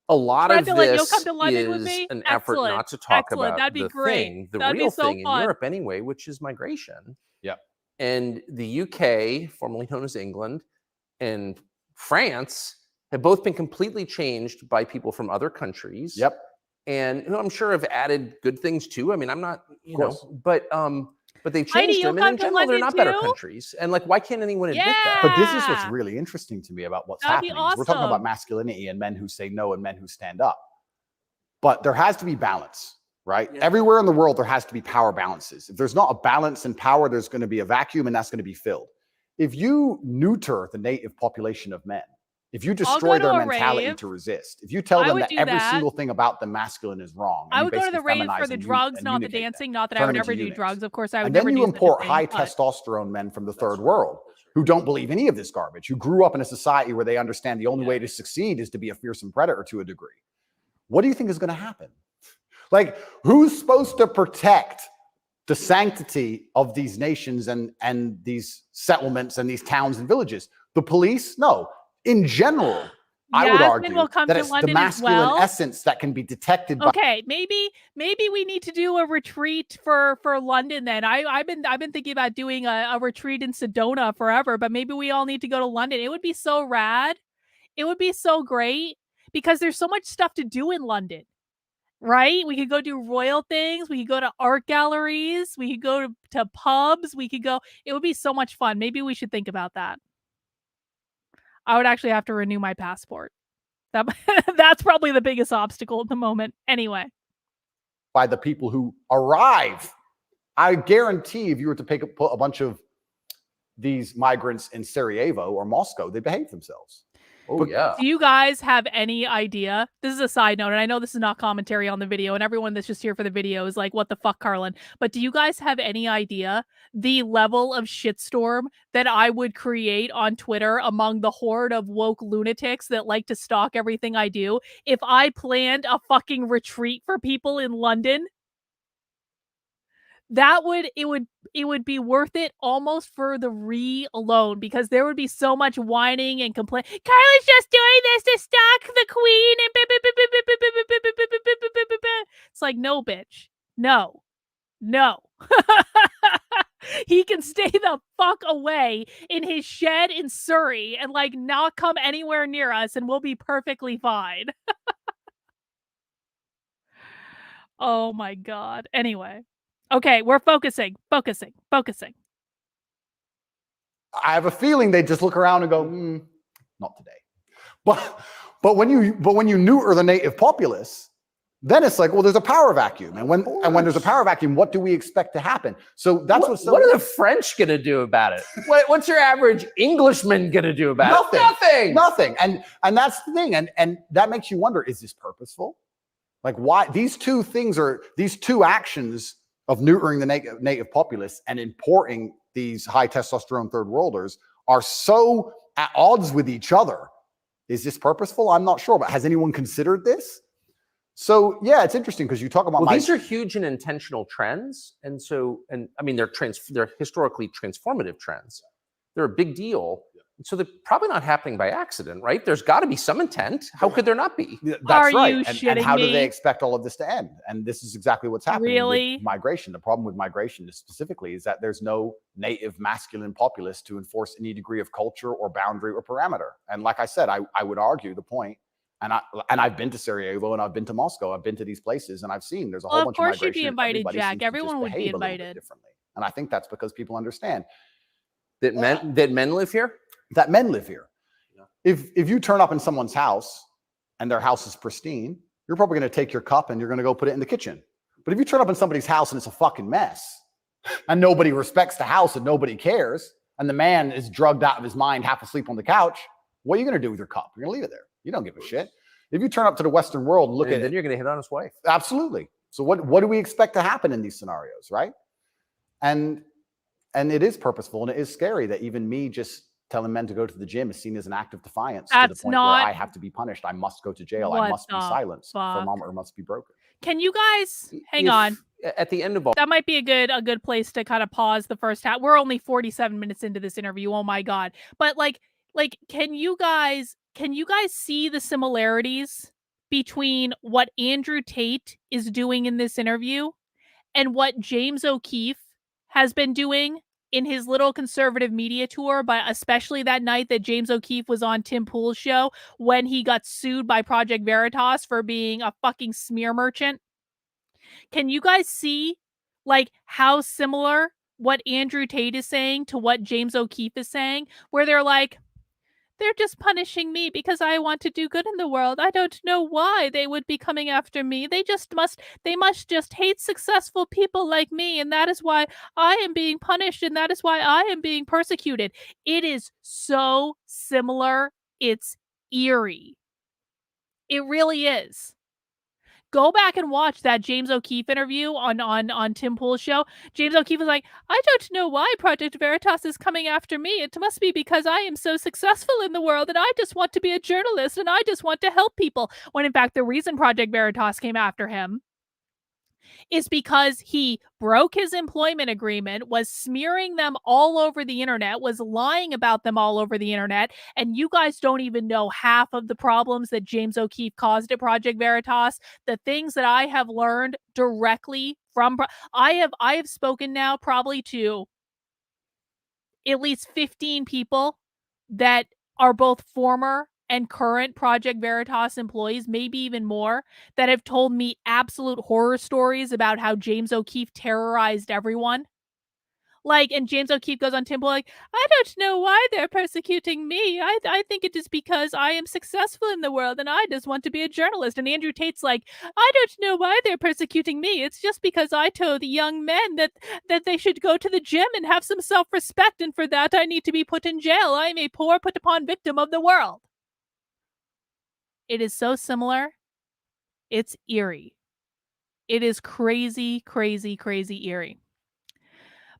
a lot of this is an effort not to talk about the thing, the real thing in Europe anyway, which is migration. Yep. And the UK, formerly known as England, and France have both been completely changed by people from other countries. Yep. And I'm sure have added good things too. I mean, I'm not, but But they Heidi, changed you'll them, and in come to general, they're London not better too? countries. And like, why can't anyone admit that? But this is what's really interesting to me about what's That'd be happening. We're talking about awesome. masculinity and men who say no and men who stand up. But there has to be balance, right? Everywhere in the world, there has to be power balances. If there's not a balance in power, there's going to be a vacuum, and that's going to be filled. If you neuter the native population of men, if you destroy their mentality to resist, if you tell them that every single thing about the masculine is wrong, I would go to the rave for the drugs, not the dancing. Not that I would ever do drugs. Of course, I would never do and then you import such a high thing, but- testosterone men from the third world who don't believe any of this garbage, who grew up in a society where they understand the only way to succeed is to be a fearsome predator to a degree. What do you think is going to happen? Like, who's supposed to protect the sanctity of these nations and these settlements and these towns and villages? The police? No. In general, I would argue that it's the masculine essence that can be detected by. Okay, maybe we need to do a retreat for London then. I've been thinking about doing a retreat in Sedona forever, but maybe we all need to go to London. It would be so rad. It would be so great because there's so much stuff to do in London. Right? We could go do royal things. We could go to art galleries. We could go to pubs. We could go. It would be so much fun. Maybe we should think about that. I would actually have to renew my passport. That's probably the biggest obstacle at the moment. Anyway. By the people who arrive. I guarantee if you were to put a bunch of these migrants in Sarajevo or Moscow, they behave themselves. Oh, yeah. Do you guys have any idea? This is a side note, and I know this is not commentary on the video, and everyone that's just here for the video is like, what the fuck, Carlin? But do you guys have any idea the level of shitstorm that I would create on Twitter among the horde of woke lunatics that like to stalk everything I do if I planned a fucking retreat for people in London? It would be worth it almost for the alone, because there would be so much whining and complaint. Carla's just doing this to stalk the queen and it's like, no, bitch. No. He can stay the fuck away in his shed in Surrey and like not come anywhere near us and we'll be perfectly fine. Oh my God. Anyway. Okay, we're focusing. I have a feeling they just look around and go, not today. But when you neuter the native populace, then it's like, well, there's a power vacuum, and when there's a power vacuum, what do we expect to happen? So that's what are the French going to do about it? What's your average Englishman going to do about it? Nothing. And that's the thing, and that makes you wonder: is this purposeful? Like, why these two actions of neutering the native populace and importing these high testosterone third worlders are so at odds with each other. Is this purposeful? I'm not sure, but has anyone considered this? So yeah, it's interesting because you talk about these are huge and intentional trends, and I mean they're historically transformative trends. They're a big deal. So they're probably not happening by accident, right? There's got to be some intent. How could there not be? That's right. And how do they expect all of this to end? And this is exactly what's happening with migration. The problem with migration specifically is that there's no native masculine populace to enforce any degree of culture or boundary or parameter. And like I said, I would argue the point. And I've been to Sarajevo and I've been to Moscow. I've been to these places and I've seen there's a whole bunch of migration. Of course you'd be invited, Jack. Everyone would be invited. Differently. And I think that's because people understand that men live here. That men live here. Yeah. If you turn up in someone's house and their house is pristine, you're probably going to take your cup and you're going to go put it in the kitchen. But if you turn up in somebody's house and it's a fucking mess and nobody respects the house and nobody cares and the man is drugged out of his mind, half asleep on the couch, what are you going to do with your cup? You're going to leave it there. You don't give a shit. If you turn up to the Western world and look at it, then you're going to hit on his wife. Absolutely. So what do we expect to happen in these scenarios, right? And it is purposeful and it is scary that even me just telling men to go to the gym is seen as an act of defiance to the point where I have to be punished. I must go to jail. I must be silenced. Thermometer must be broken. Can you guys hang on? At the end of all, that might be a good place to kind of pause the first half. We're only 47 minutes into this interview. Oh my God. But like, can you guys see the similarities between what Andrew Tate is doing in this interview and what James O'Keefe has been doing in his little conservative media tour, but especially that night that James O'Keefe was on Tim Pool's show when he got sued by Project Veritas for being a fucking smear merchant? Can you guys see like how similar what Andrew Tate is saying to what James O'Keefe is saying, where they're like, they're just punishing me because I want to do good in the world. I don't know why they would be coming after me. They must just hate successful people like me, and that is why I am being punished, and that is why I am being persecuted. It is so similar. It's eerie. It really is. Go back and watch that James O'Keefe interview on Tim Pool's show. James O'Keefe was like, I don't know why Project Veritas is coming after me. It must be because I am so successful in the world and I just want to be a journalist and I just want to help people. When in fact, the reason Project Veritas came after him is because he broke his employment agreement, was smearing them all over the internet, was lying about them all over the internet, and you guys don't even know half of the problems that James O'Keefe caused at Project Veritas. The things that I have learned directly from I have spoken now probably to at least 15 people that are both former and current Project Veritas employees, maybe even more, that have told me absolute horror stories about how James O'Keefe terrorized everyone. Like, and James O'Keefe goes on Tim Pool like, I don't know why they're persecuting me. I think it is because I am successful in the world and I just want to be a journalist. And Andrew Tate's like, I don't know why they're persecuting me. It's just because I told the young men that they should go to the gym and have some self-respect, and for that I need to be put in jail. I am a poor put upon victim of the world. It is so similar. It's eerie. It is crazy, crazy, crazy eerie.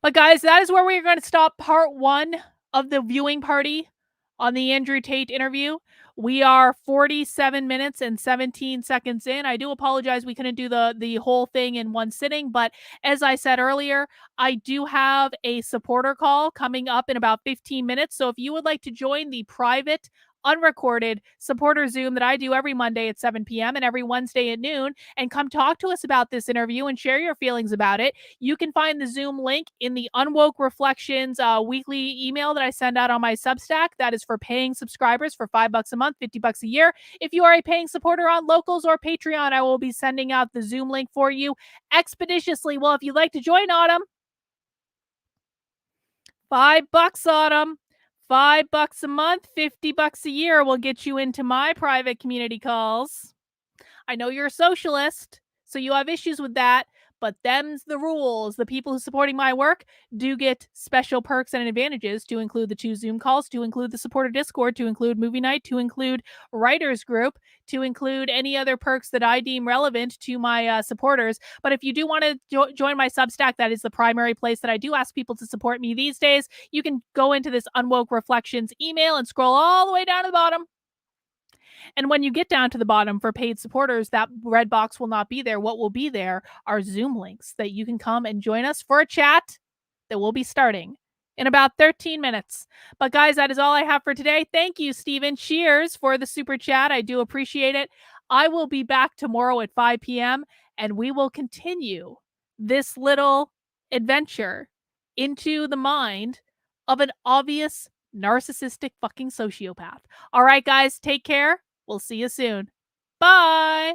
But guys, that is where we're going to stop part 1 of the viewing party on the Andrew Tate interview. We are 47 minutes and 17 seconds in. I do apologize we couldn't do the whole thing in one sitting, but as I said earlier, I do have a supporter call coming up in about 15 minutes. So if you would like to join the private unrecorded supporter Zoom that I do every Monday at 7 p.m. and every Wednesday at noon, and come talk to us about this interview and share your feelings about it, you can find the Zoom link in the Unwoke Reflections weekly email that I send out on my Substack. That is for paying subscribers for $5 a month, $50 a year. If you are a paying supporter on Locals or Patreon, I will be sending out the Zoom link for you expeditiously. Well, if you'd like to join Autumn, $5, Autumn. $5 a month, $50 a year will get you into my private community calls. I know you're a socialist, so you have issues with that, but them's the rules. The people who are supporting my work do get special perks and advantages, to include the 2 Zoom calls, to include the supporter Discord, to include movie night, to include writers group, to include any other perks that I deem relevant to my supporters. But if you do want to join my Substack, that is the primary place that I do ask people to support me these days. You can go into this Unwoke Reflections email and scroll all the way down to the bottom. And when you get down to the bottom for paid supporters, that red box will not be there. What will be there are Zoom links that you can come and join us for a chat that will be starting in about 13 minutes. But guys, that is all I have for today. Thank you, Steven. Cheers for the super chat. I do appreciate it. I will be back tomorrow at 5 p.m. and we will continue this little adventure into the mind of an obvious narcissistic fucking sociopath. All right, guys, take care. We'll see you soon. Bye.